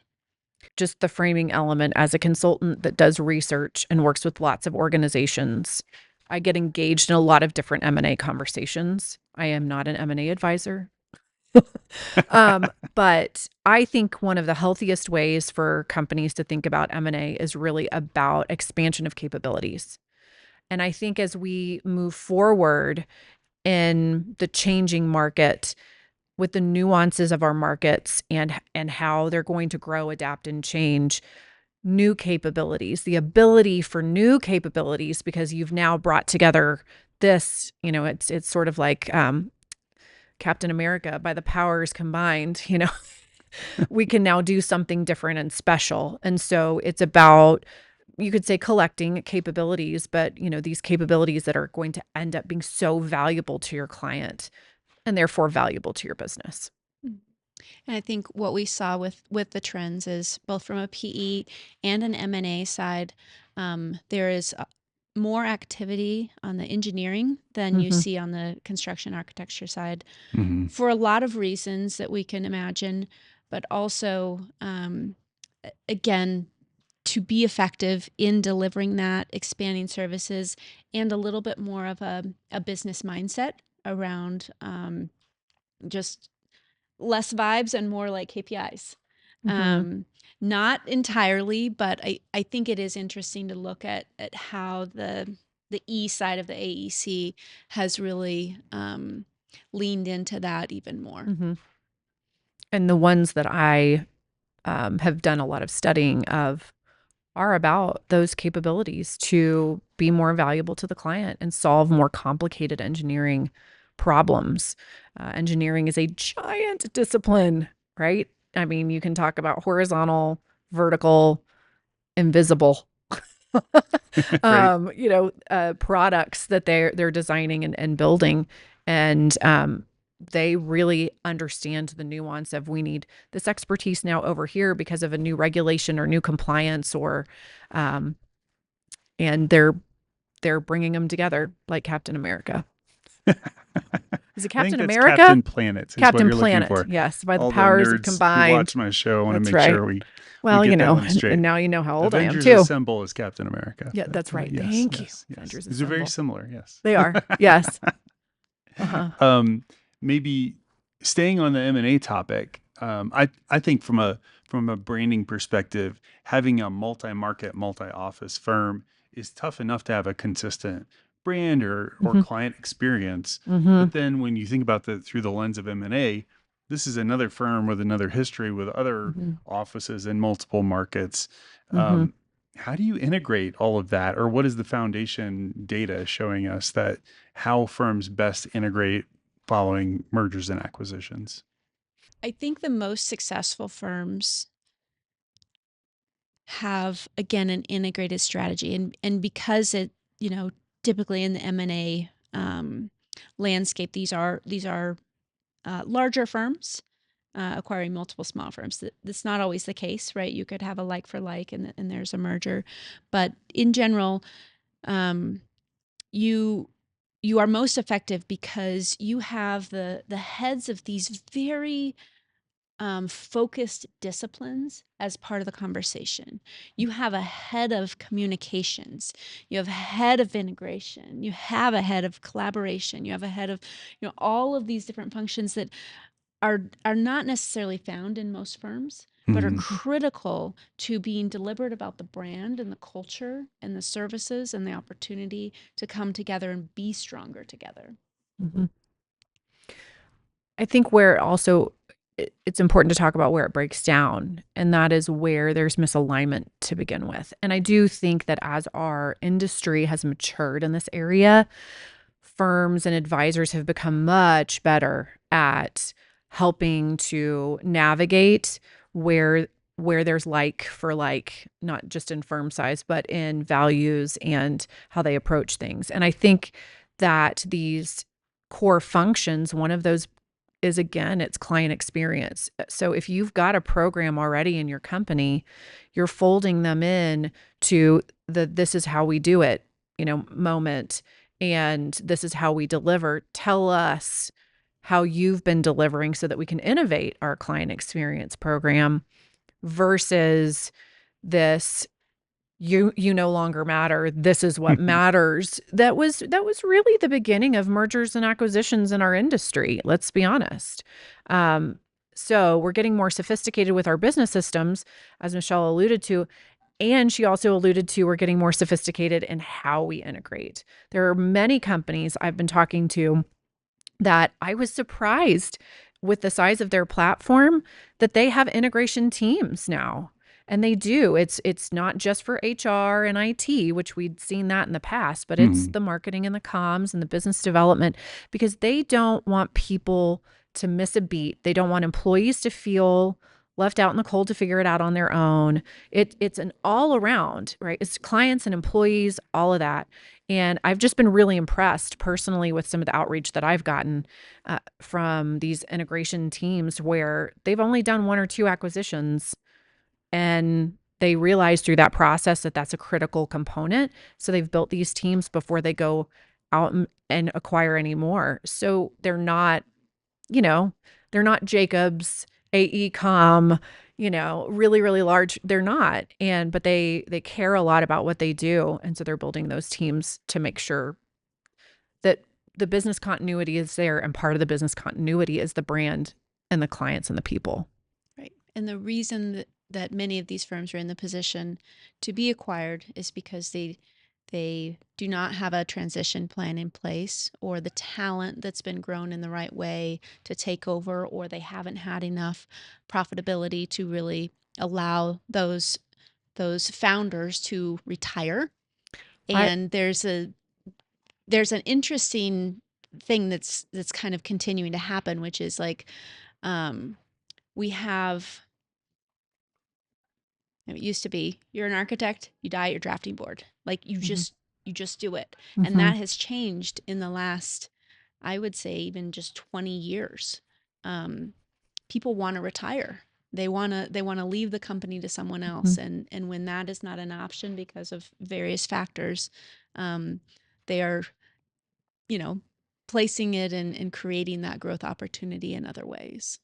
Just the framing element as a consultant that does research and works with lots of organizations. I get engaged in a lot of different M&A conversations. I am not an M&A advisor. But I think one of the healthiest ways for companies to think about M&A is really about expansion of capabilities. And I think as we move forward in the changing market with the nuances of our markets and how they're going to grow, adapt, and change, new capabilities, the ability for new capabilities, because you've now brought together this, it's sort of like Captain America by the powers combined, we can now do something different and special. And so it's about, you could say, collecting capabilities, but these capabilities that are going to end up being so valuable to your client and therefore valuable to your business. And I think what we saw with the trends is both from a PE and an M&A side, there is more activity on the engineering than you Mm-hmm. see on the construction architecture side Hmm. for a lot of reasons that we can imagine, but also, again, to be effective in delivering that, expanding services, and a little bit more of a business mindset around just less vibes and more like KPIs. Mm-hmm. Um, Not entirely, but I think it is interesting to look at how the E side of the AEC has really leaned into that even more. Mm-hmm. And the ones that I have done a lot of studying of are about those capabilities to be more valuable to the client and solve more complicated engineering problems. Engineering is a giant discipline, right? I mean, you can talk about horizontal, vertical, invisible, Right. products that they're designing and building, and they really understand the nuance of, we need this expertise now over here because of a new regulation or new compliance, or um, and they're bringing them together like Captain America. I Is it think Captain that's America? Captain Planet is what Captain you're looking Planet. for. Yes, by the All the powers nerds who watch combined. my show want to That's make right. sure we Well, get that one straight. and now you know how old I am Avengers too. Assemble is Captain America. Yeah, But that's right. yes, Thank you. yes, yes. Avengers These are very Assemble. similar. Yes. They are. Yes. Uh-huh. Maybe staying on the M&A topic, I think from a branding perspective, having a multi-market, multi-office firm is tough enough to have a consistent brand or Mhm. client experience. But Mhm. then when you think about the through the lens of M&A, this is another firm with another history with other Mhm. offices in multiple markets. Mhm. Um, how do you integrate all of that, or what is the foundation data showing us that how firms best integrate following mergers and acquisitions? I think the most successful firms have again an integrated strategy, and because it typically in the M&A landscape, these are larger firms acquiring multiple small firms. That's not always the case, right? You could have a like for like, and there's a merger, but in general, um, you you are most effective because you have the heads of these very focused disciplines as part of the conversation. You have a head of communications, you have a head of integration, you have a head of collaboration, you have a head of all of these different functions that are not necessarily found in most firms, but are Mhm. critical to being deliberate about the brand and the culture and the services and the opportunity to come together and be stronger together. Mhm. I think where also it's important to talk about where it breaks down, and that is where there's misalignment to begin with. And I do think that as our industry has matured in this area, firms and advisors have become much better at helping to navigate where there's like for like, not just in firm size, but in values and how they approach things. And I think that these core functions, one of those is, again, it's client experience. So if you've got a program already in your company, you're folding them in to the this is how we do it, moment, and this is how we deliver. Tell us how you've been delivering so that we can innovate our client experience program versus this you no longer matter. This is what matters. That was really the beginning of mergers and acquisitions in our industry. Let's be honest. So we're getting more sophisticated with our business systems, as Michele alluded to. And she also alluded to we're getting more sophisticated in how we integrate. There are many companies I've been talking to that I was surprised with the size of their platform that they have integration teams now. And they do. It's not just for HR and IT, which we'd seen that in the past, but it's Mhm. the marketing and the comms and the business development, because they don't want people to miss a beat. They don't want employees to feel left out in the cold to figure it out on their own. It's an all around, right? It's clients and employees, all of that. And I've just been really impressed personally with some of the outreach that I've gotten from these integration teams where they've only done one or two acquisitions, and they realize through that process that that's a critical component. So they've built these teams before they go out and acquire any more. So you know, they're not Jacobs, AECom, really, really large. They're not. But they care a lot about what they do. And so they're building those teams to make sure that the business continuity is there. And part of the business continuity is the brand and the clients and the people. Right. And the reason that many of these firms are in the position to be acquired is because they do not have a transition plan in place, or the talent that's been grown in the right way to take over, or they haven't had enough profitability to really allow those founders to retire. I, And there's an interesting thing that's kind of continuing to happen, which is like, um, we have, it used to be you're an architect, you die at your drafting board. Like Mhm. you just do it. And Mhm. that has changed in the last, I would say, even just 20 years. Um, People want to retire. They want to leave the company to someone else, Mhm. and when that is not an option because of various factors, they are, you know, placing it and creating that growth opportunity in other ways.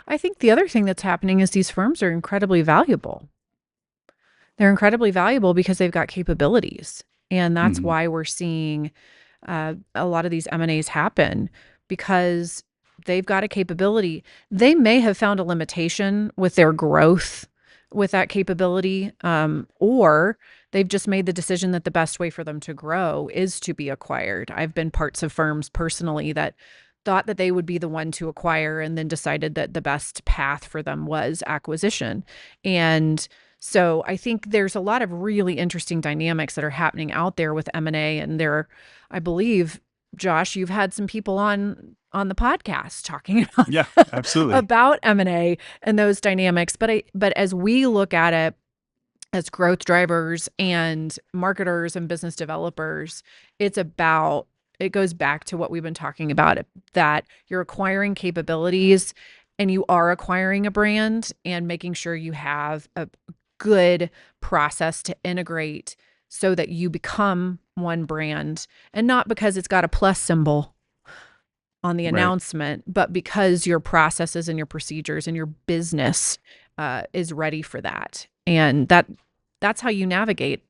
I think the other thing that's happening is these firms are incredibly valuable. They're incredibly valuable because they've got capabilities. And that's Mhm. why we're seeing a lot of these M&As happen, because they've got a capability. They may have found a limitation with their growth with that capability, or they've just made the decision that the best way for them to grow is to be acquired. I've been parts of firms personally that thought that they would be the one to acquire and then decided that the best path for them was acquisition. And so I think there's a lot of really interesting dynamics that are happening out there with M&A, and there, I believe, Josh, you've had some people on the podcast talking about Yeah, absolutely. about M&A and those dynamics. But as we look at it as growth drivers and marketers and business developers, it goes back to what we've been talking about, that you're acquiring capabilities and you are acquiring a brand, and making sure you have a good process to integrate so that you become one brand, and not because it's got a plus symbol on the Right. announcement, but because your processes and your procedures and your business is ready for that. And that's how you navigate.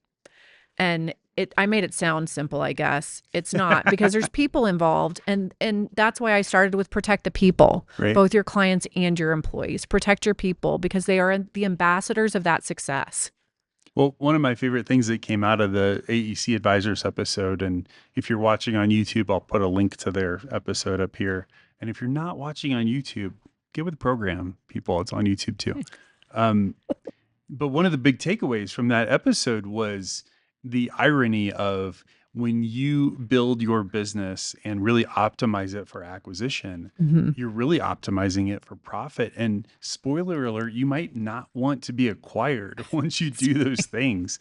And I made it sound simple, I guess. It's not, because there's people involved, and that's why I started with protect the people, Right. both your clients and your employees. Protect your people because they are the ambassadors of that success. Well, one of my favorite things that came out of the AEC Advisors episode, and if you're watching on YouTube, I'll put a link to their episode up here. And if you're not watching on YouTube, get with the program, people. It's on YouTube too. Um, but one of the big takeaways from that episode was the irony of when you build your business and really optimize it for acquisition, Mm-hmm. you're really optimizing it for profit. And spoiler alert, you might not want to be acquired once you do those things.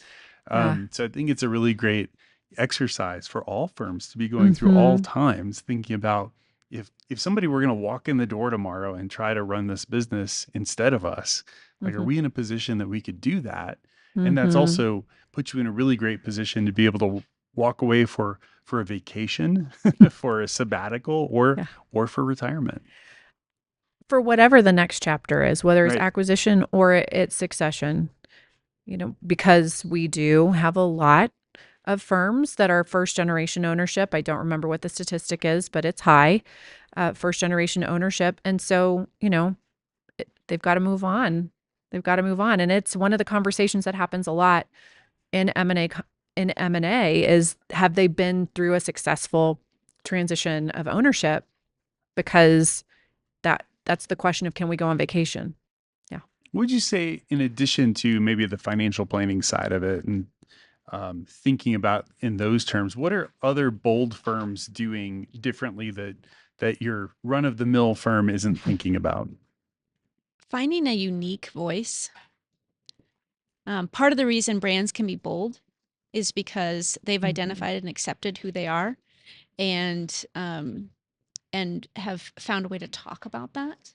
Yeah. So I think it's a really great exercise for all firms to be going through all times, thinking about if somebody were going to walk in the door tomorrow and try to run this business instead of us, like, are we in a position that we could do that? And that's also put you in a really great position to be able to walk away for a vacation, for a sabbatical, Yeah. or for retirement. For whatever the next chapter is, whether it's Right. acquisition or it's succession, because we do have a lot of firms that are first generation ownership. I don't remember what the statistic is, but it's high, first generation ownership. And so, they've got to move on. They've got to move on. And it's one of the conversations that happens a lot in M&A is, have they been through a successful transition of ownership? Because that's the question of, can we go on vacation? Yeah. Would you say, in addition to maybe the financial planning side of it and thinking about in those terms, what are other bold firms doing differently that your run-of-the-mill firm isn't thinking about? Finding a unique voice. Part of the reason brands can be bold is because they've identified and accepted who they are, and have found a way to talk about that.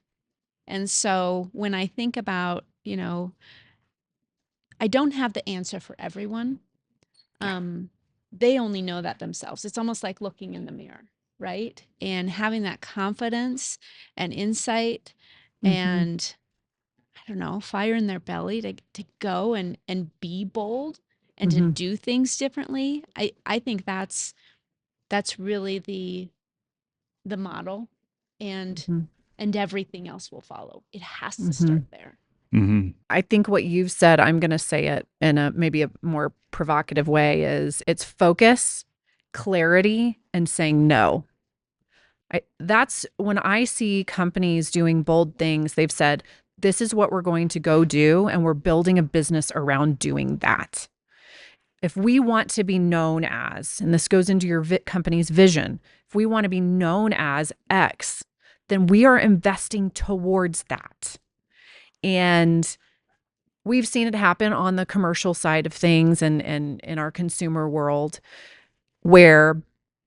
And so when I think about, I don't have the answer for everyone. They only know that themselves. It's almost like looking in the mirror, right? And having that confidence and insight and, I don't know, fire in their belly to go and be bold and to do things differently. I think that's really the model, and everything else will follow. It has to start there. Mm-hmm. I think what you've said, I'm going to say it in maybe a more provocative way, is it's focus, clarity, and saying no. That's when I see companies doing bold things, they've said, this is what we're going to go do, and we're building a business around doing that. If we want to be known as, and this goes into your company's vision, if we want to be known as X, then we are investing towards that. And we've seen it happen on the commercial side of things and in our consumer world, where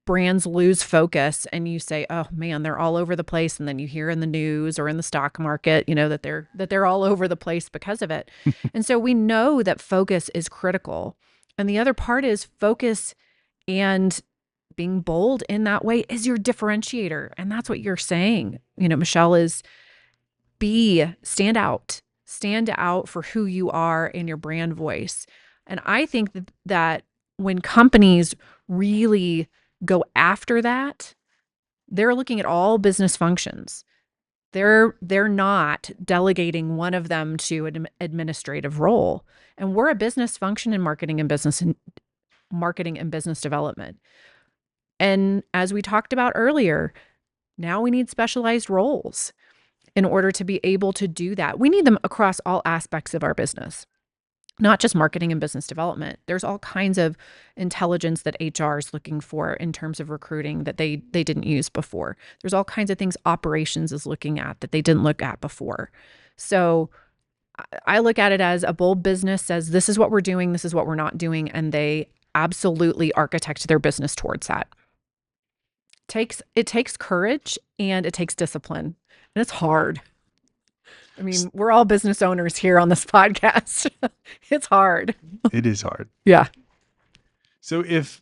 brands lose focus and you say, oh man, they're all over the place. And then you hear in the news or in the stock market, that they're all over the place because of it. And so we know that focus is critical. And the other part is focus, and being bold in that way is your differentiator. And that's what you're saying, Michele, is stand out for who you are in your brand voice. And I think that when companies really go after that, they're looking at all business functions. They're not delegating one of them to an administrative role. And we're a business function in marketing and business development. And as we talked about earlier, now we need specialized roles in order to be able to do that. We need them across all aspects of our business, not just marketing and business development. There's all kinds of intelligence that HR is looking for in terms of recruiting that they didn't use before. There's all kinds of things operations is looking at that they didn't look at before. So I look at it as a bold business says, this is what we're doing, this is what we're not doing, and they absolutely architect their business towards that. It takes courage and it takes discipline. And it's hard. I mean, we're all business owners here on this podcast. It's hard. It is hard. Yeah. So if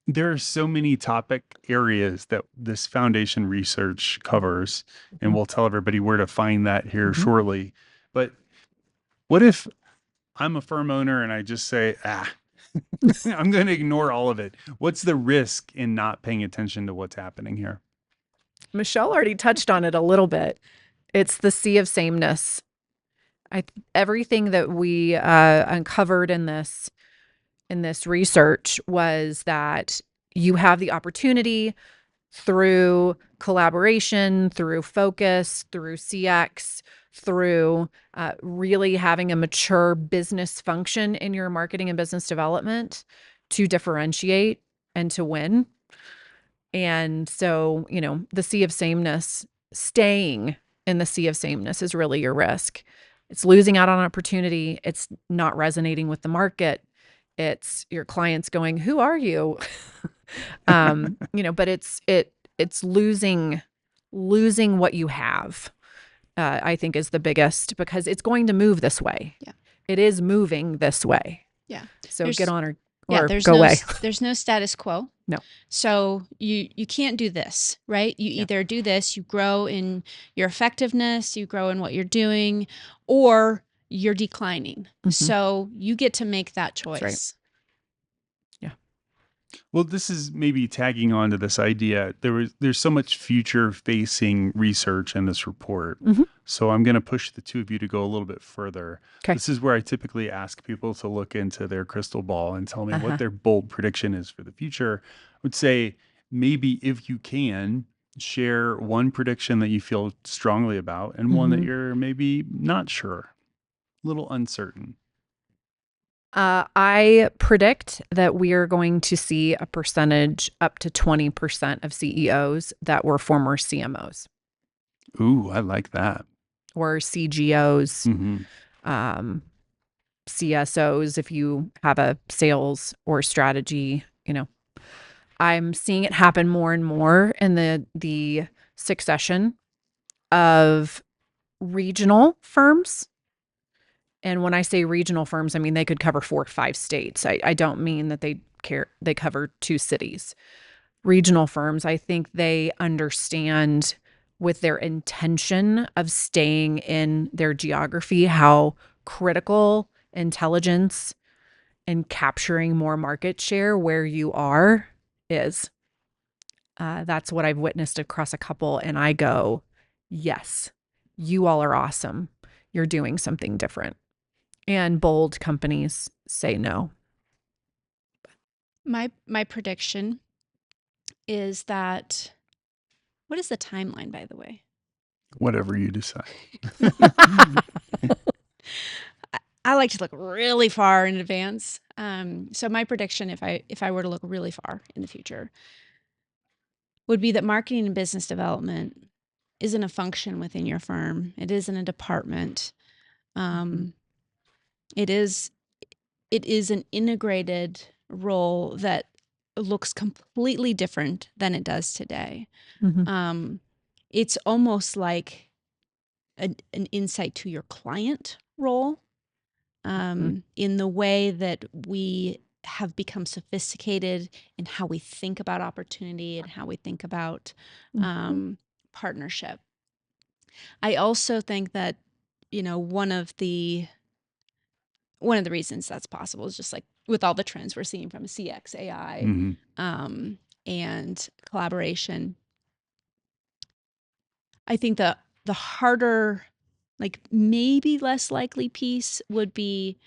there are so many topic areas that this foundation research covers, and we'll tell everybody where to find that here shortly. But what if I'm a firm owner and I just say, I'm going to ignore all of it. What's the risk in not paying attention to what's happening here? Michelle already touched on it a little bit. It's the sea of sameness. Everything that we uncovered in this research was that you have the opportunity through collaboration, through focus, through CX, through really having a mature business function in your marketing and business development to differentiate and to win. And so, the sea of sameness, staying in the sea of sameness is really your risk. It's losing out on opportunity. It's not resonating with the market. It's your clients going, "Who are you?" But it's losing what you have. I think is the biggest, because it's going to move this way. Yeah. It is moving this way. Yeah. So get on or there's go no, away. There's no status quo. No. So you can't do this, right? You either do this, you grow in your effectiveness, you grow in what you're doing, or you're declining. Mhm. So you get to make that choice. That's right. Well, this is maybe tagging on to this idea. There's so much future-facing research in this report. Mhm. So I'm going to push the two of you to go a little bit further. Okay. This is where I typically ask people to look into their crystal ball and tell me Uh-huh. what their bold prediction is for the future. I would say maybe if you can share one prediction that you feel strongly about and one that Mhm. you're maybe not sure, a little uncertain. I predict that we are going to see a percentage up to 20% of CEOs that were former CMOs Ooh, I like that. or CGOs, Mm-hmm. CSOs, if you have a sales or strategy. I'm seeing it happen more and more in the succession of regional firms. And when I say regional firms, I mean they could cover 4 or 5 states. I don't mean that they cover 2 cities. Regional firms, I think they understand, with their intention of staying in their geography, how critical intelligence and capturing more market share where you are is. That's what I've witnessed across a couple, and I go, yes, you all are awesome. You're doing something different. And bold companies say no. My prediction is that, what is the timeline, by the way? Whatever you decide. I like to look really far in advance. So my prediction, if I were to look really far in the future, would be that marketing and business development isn't a function within your firm. It isn't a department. It is an integrated role that looks completely different than it does today. Mhm. It's almost like an insight to your client role, in the way that we have become sophisticated in how we think about opportunity and how we think about partnership. I also think that, one of the reasons that's possible is just like with all the trends we're seeing from CX, AI, Mm-hmm. and collaboration. I think the harder, like maybe less likely piece would be,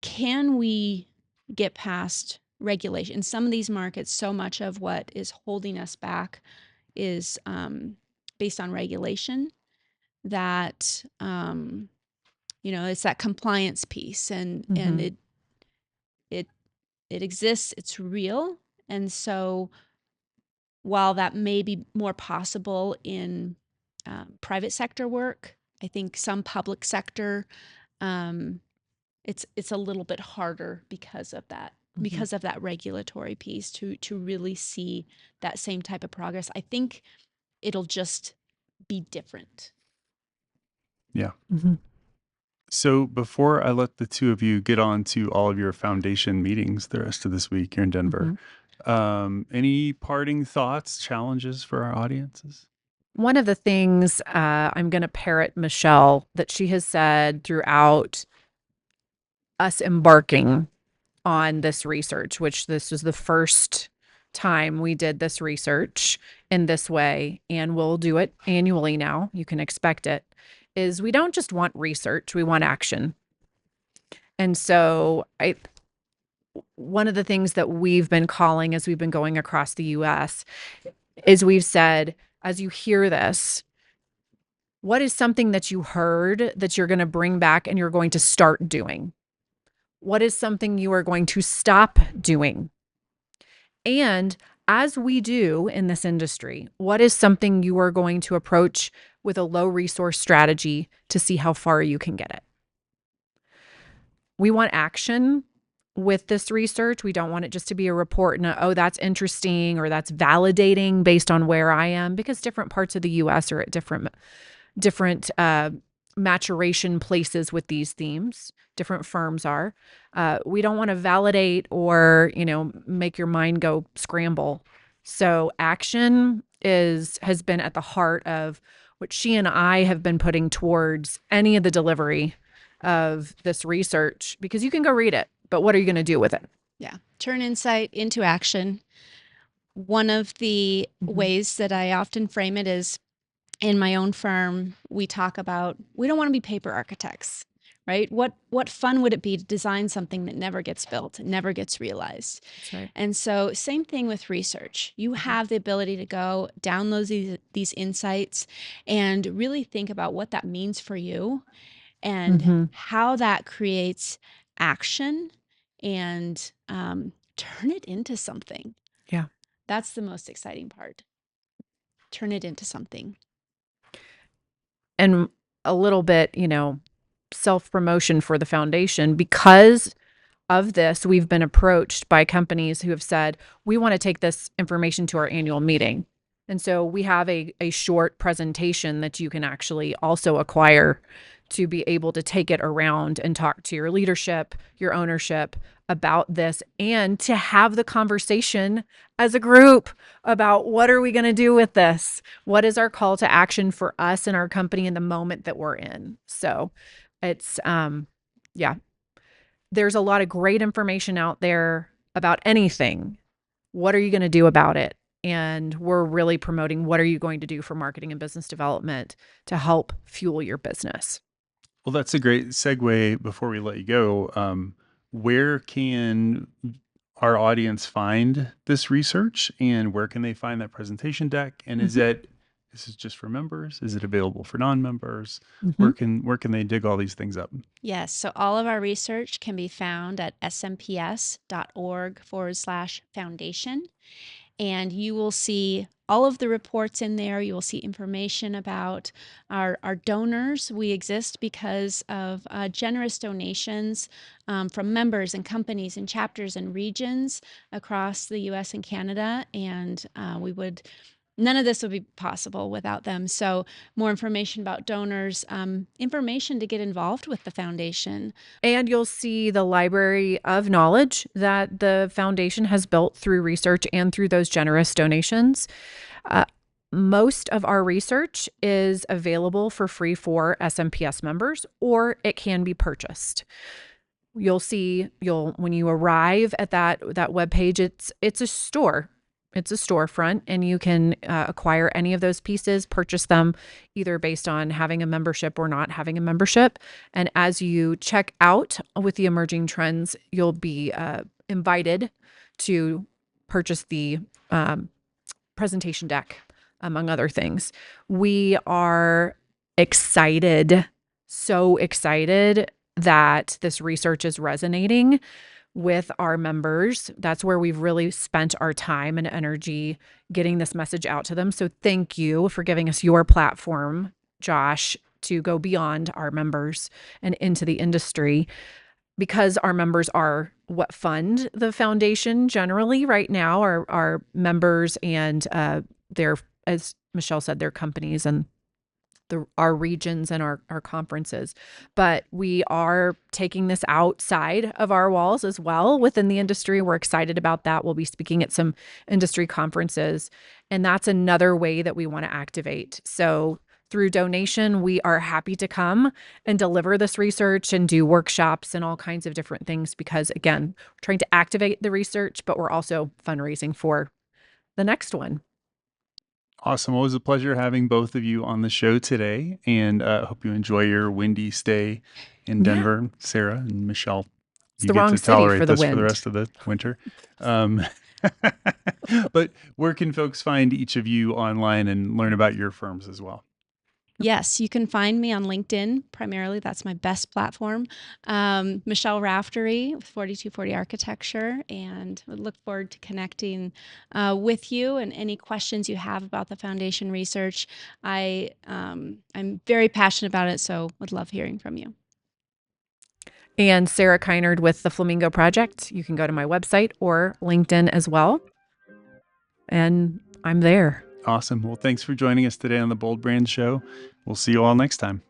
can we get past regulation? In some of these markets, so much of what is holding us back is based on regulation, that it's that compliance piece, and Mhm. it exists, it's real. And so while that may be more possible in private sector work, I think some public sector, it's a little bit harder because of that, regulatory piece, to really see that same type of progress. I think it'll just be different. Yeah. Mhm. So before I let the two of you get on to all of your foundation meetings the rest of this week here in Denver, any parting thoughts, challenges for our audiences? One of the things, I'm going to parrot Michele, that she has said throughout us embarking on this research, which this was the first time we did this research in this way, and we'll do it annually now, you can expect it, is we don't just want research, we want action. And so one of the things that we've been calling as we've been going across the US is we've said, as you hear this, what is something that you heard that you're going to bring back and you're going to start doing? What is something you are going to stop doing? And as we do in this industry, what is something you are going to approach with a low resource strategy to see how far you can get it? We want action with this research. We don't want it just to be a report and oh, that's interesting or that's validating based on where I am, because different parts of the US are at different maturation places with these themes. Different firms are. We don't want to validate or, make your mind go scramble. So action has been at the heart of what she and I have been putting towards any of the delivery of this research, because you can go read it, but what are you going to do with it? Yeah. Turn insight into action. One of the ways that I often frame it is, in my own firm, we talk about, we don't want to be paper architects, right? What fun would it be to design something that never gets built, never gets realized? That's right. And so same thing with research. You have the ability to go download these insights and really think about what that means for you and how that creates action and turn it into something. Yeah. That's the most exciting part. Turn it into something. And a little bit, self-promotion for the foundation. Because of this, we've been approached by companies who have said, we want to take this information to our annual meeting. And so we have a short presentation that you can actually also acquire to be able to take it around and talk to your leadership, your ownership about this, and to have the conversation as a group about what are we going to do with this? What is our call to action for us and our company in the moment that we're in? So it's, there's a lot of great information out there about anything. What are you going to do about it? And we're really promoting what are you going to do for marketing and business development to help fuel your business. Well, that's a great segue before we let you go. Where can our audience find this research, and where can they find that presentation deck? And is this is just for members? Is it available for non-members? Where can they dig all these things up? Yes. So all of our research can be found at smps.org/foundation. And you will see all of the reports in there. You will see information about our donors. We exist because of generous donations from members and companies and chapters and regions across the U.S. and Canada. And none of this would be possible without them. So more information about donors, information to get involved with the foundation. And you'll see the library of knowledge that the foundation has built through research and through those generous donations. Most of our research is available for free for SMPS members, or it can be purchased. You'll see, when you arrive at that webpage, it's a store. It's a storefront, and you can acquire any of those pieces, purchase them either based on having a membership or not having a membership. And as you check out with the emerging trends, you'll be invited to purchase the presentation deck, among other things. We are excited, so excited that this research is resonating with our members. That's where we've really spent our time and energy getting this message out to them. So thank you for giving us your platform, Josh, to go beyond our members and into the industry, because our members are what fund the foundation generally right now, our members and their, as Michele said, their companies and our regions and our conferences. But we are taking this outside of our walls as well within the industry. We're excited about that. We'll be speaking at some industry conferences, and that's another way that we want to activate. So through donation, we are happy to come and deliver this research and do workshops and all kinds of different things because, again, we're trying to activate the research, but we're also fundraising for the next one. Awesome. Well, it was a pleasure having both of you on the show today, and hope you enjoy your windy stay in Denver. Sarah and Michele, it's the wrong city for the wind. For the rest of the winter. But where can folks find each of you online and learn about your firms as well? Yes, you can find me on LinkedIn primarily. That's my best platform. Michele Raftery with 4240 Architecture, and I look forward to connecting with you and any questions you have about the foundation research. I'm very passionate about it, so would love hearing from you. And Sarah Kinard with the Flamingo Project. You can go to my website or LinkedIn as well. And I'm there. Awesome. Well, thanks for joining us today on the Bold Brand Show. We'll see you all next time.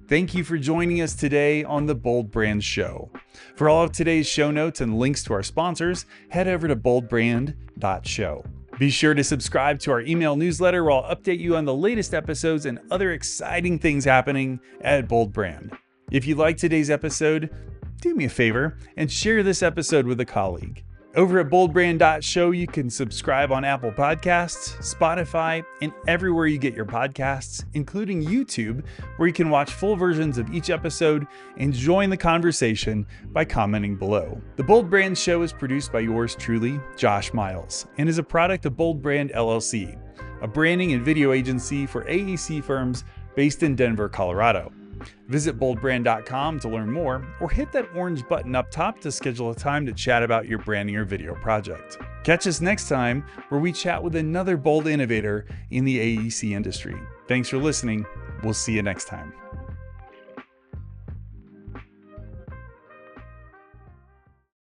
Thank you for joining us today on the Bold Brand Show. For all of today's show notes and links to our sponsors, head over to boldbrand.show. Be sure to subscribe to our email newsletter where I'll update you on the latest episodes and other exciting things happening at Bold Brand. If you liked today's episode, do me a favor and share this episode with a colleague. Over at boldbrand.show, you can subscribe on Apple Podcasts, Spotify, and everywhere you get your podcasts, including YouTube, where you can watch full versions of each episode and join the conversation by commenting below. The Bold Brand Show is produced by yours truly, Josh Miles, and is a product of Bold Brand LLC, a branding and video agency for AEC firms based in Denver, Colorado. Visit boldbrand.com to learn more, or hit that orange button up top to schedule a time to chat about your branding or video project. Catch us next time where we chat with another bold innovator in the AEC industry. Thanks for listening. We'll see you next time.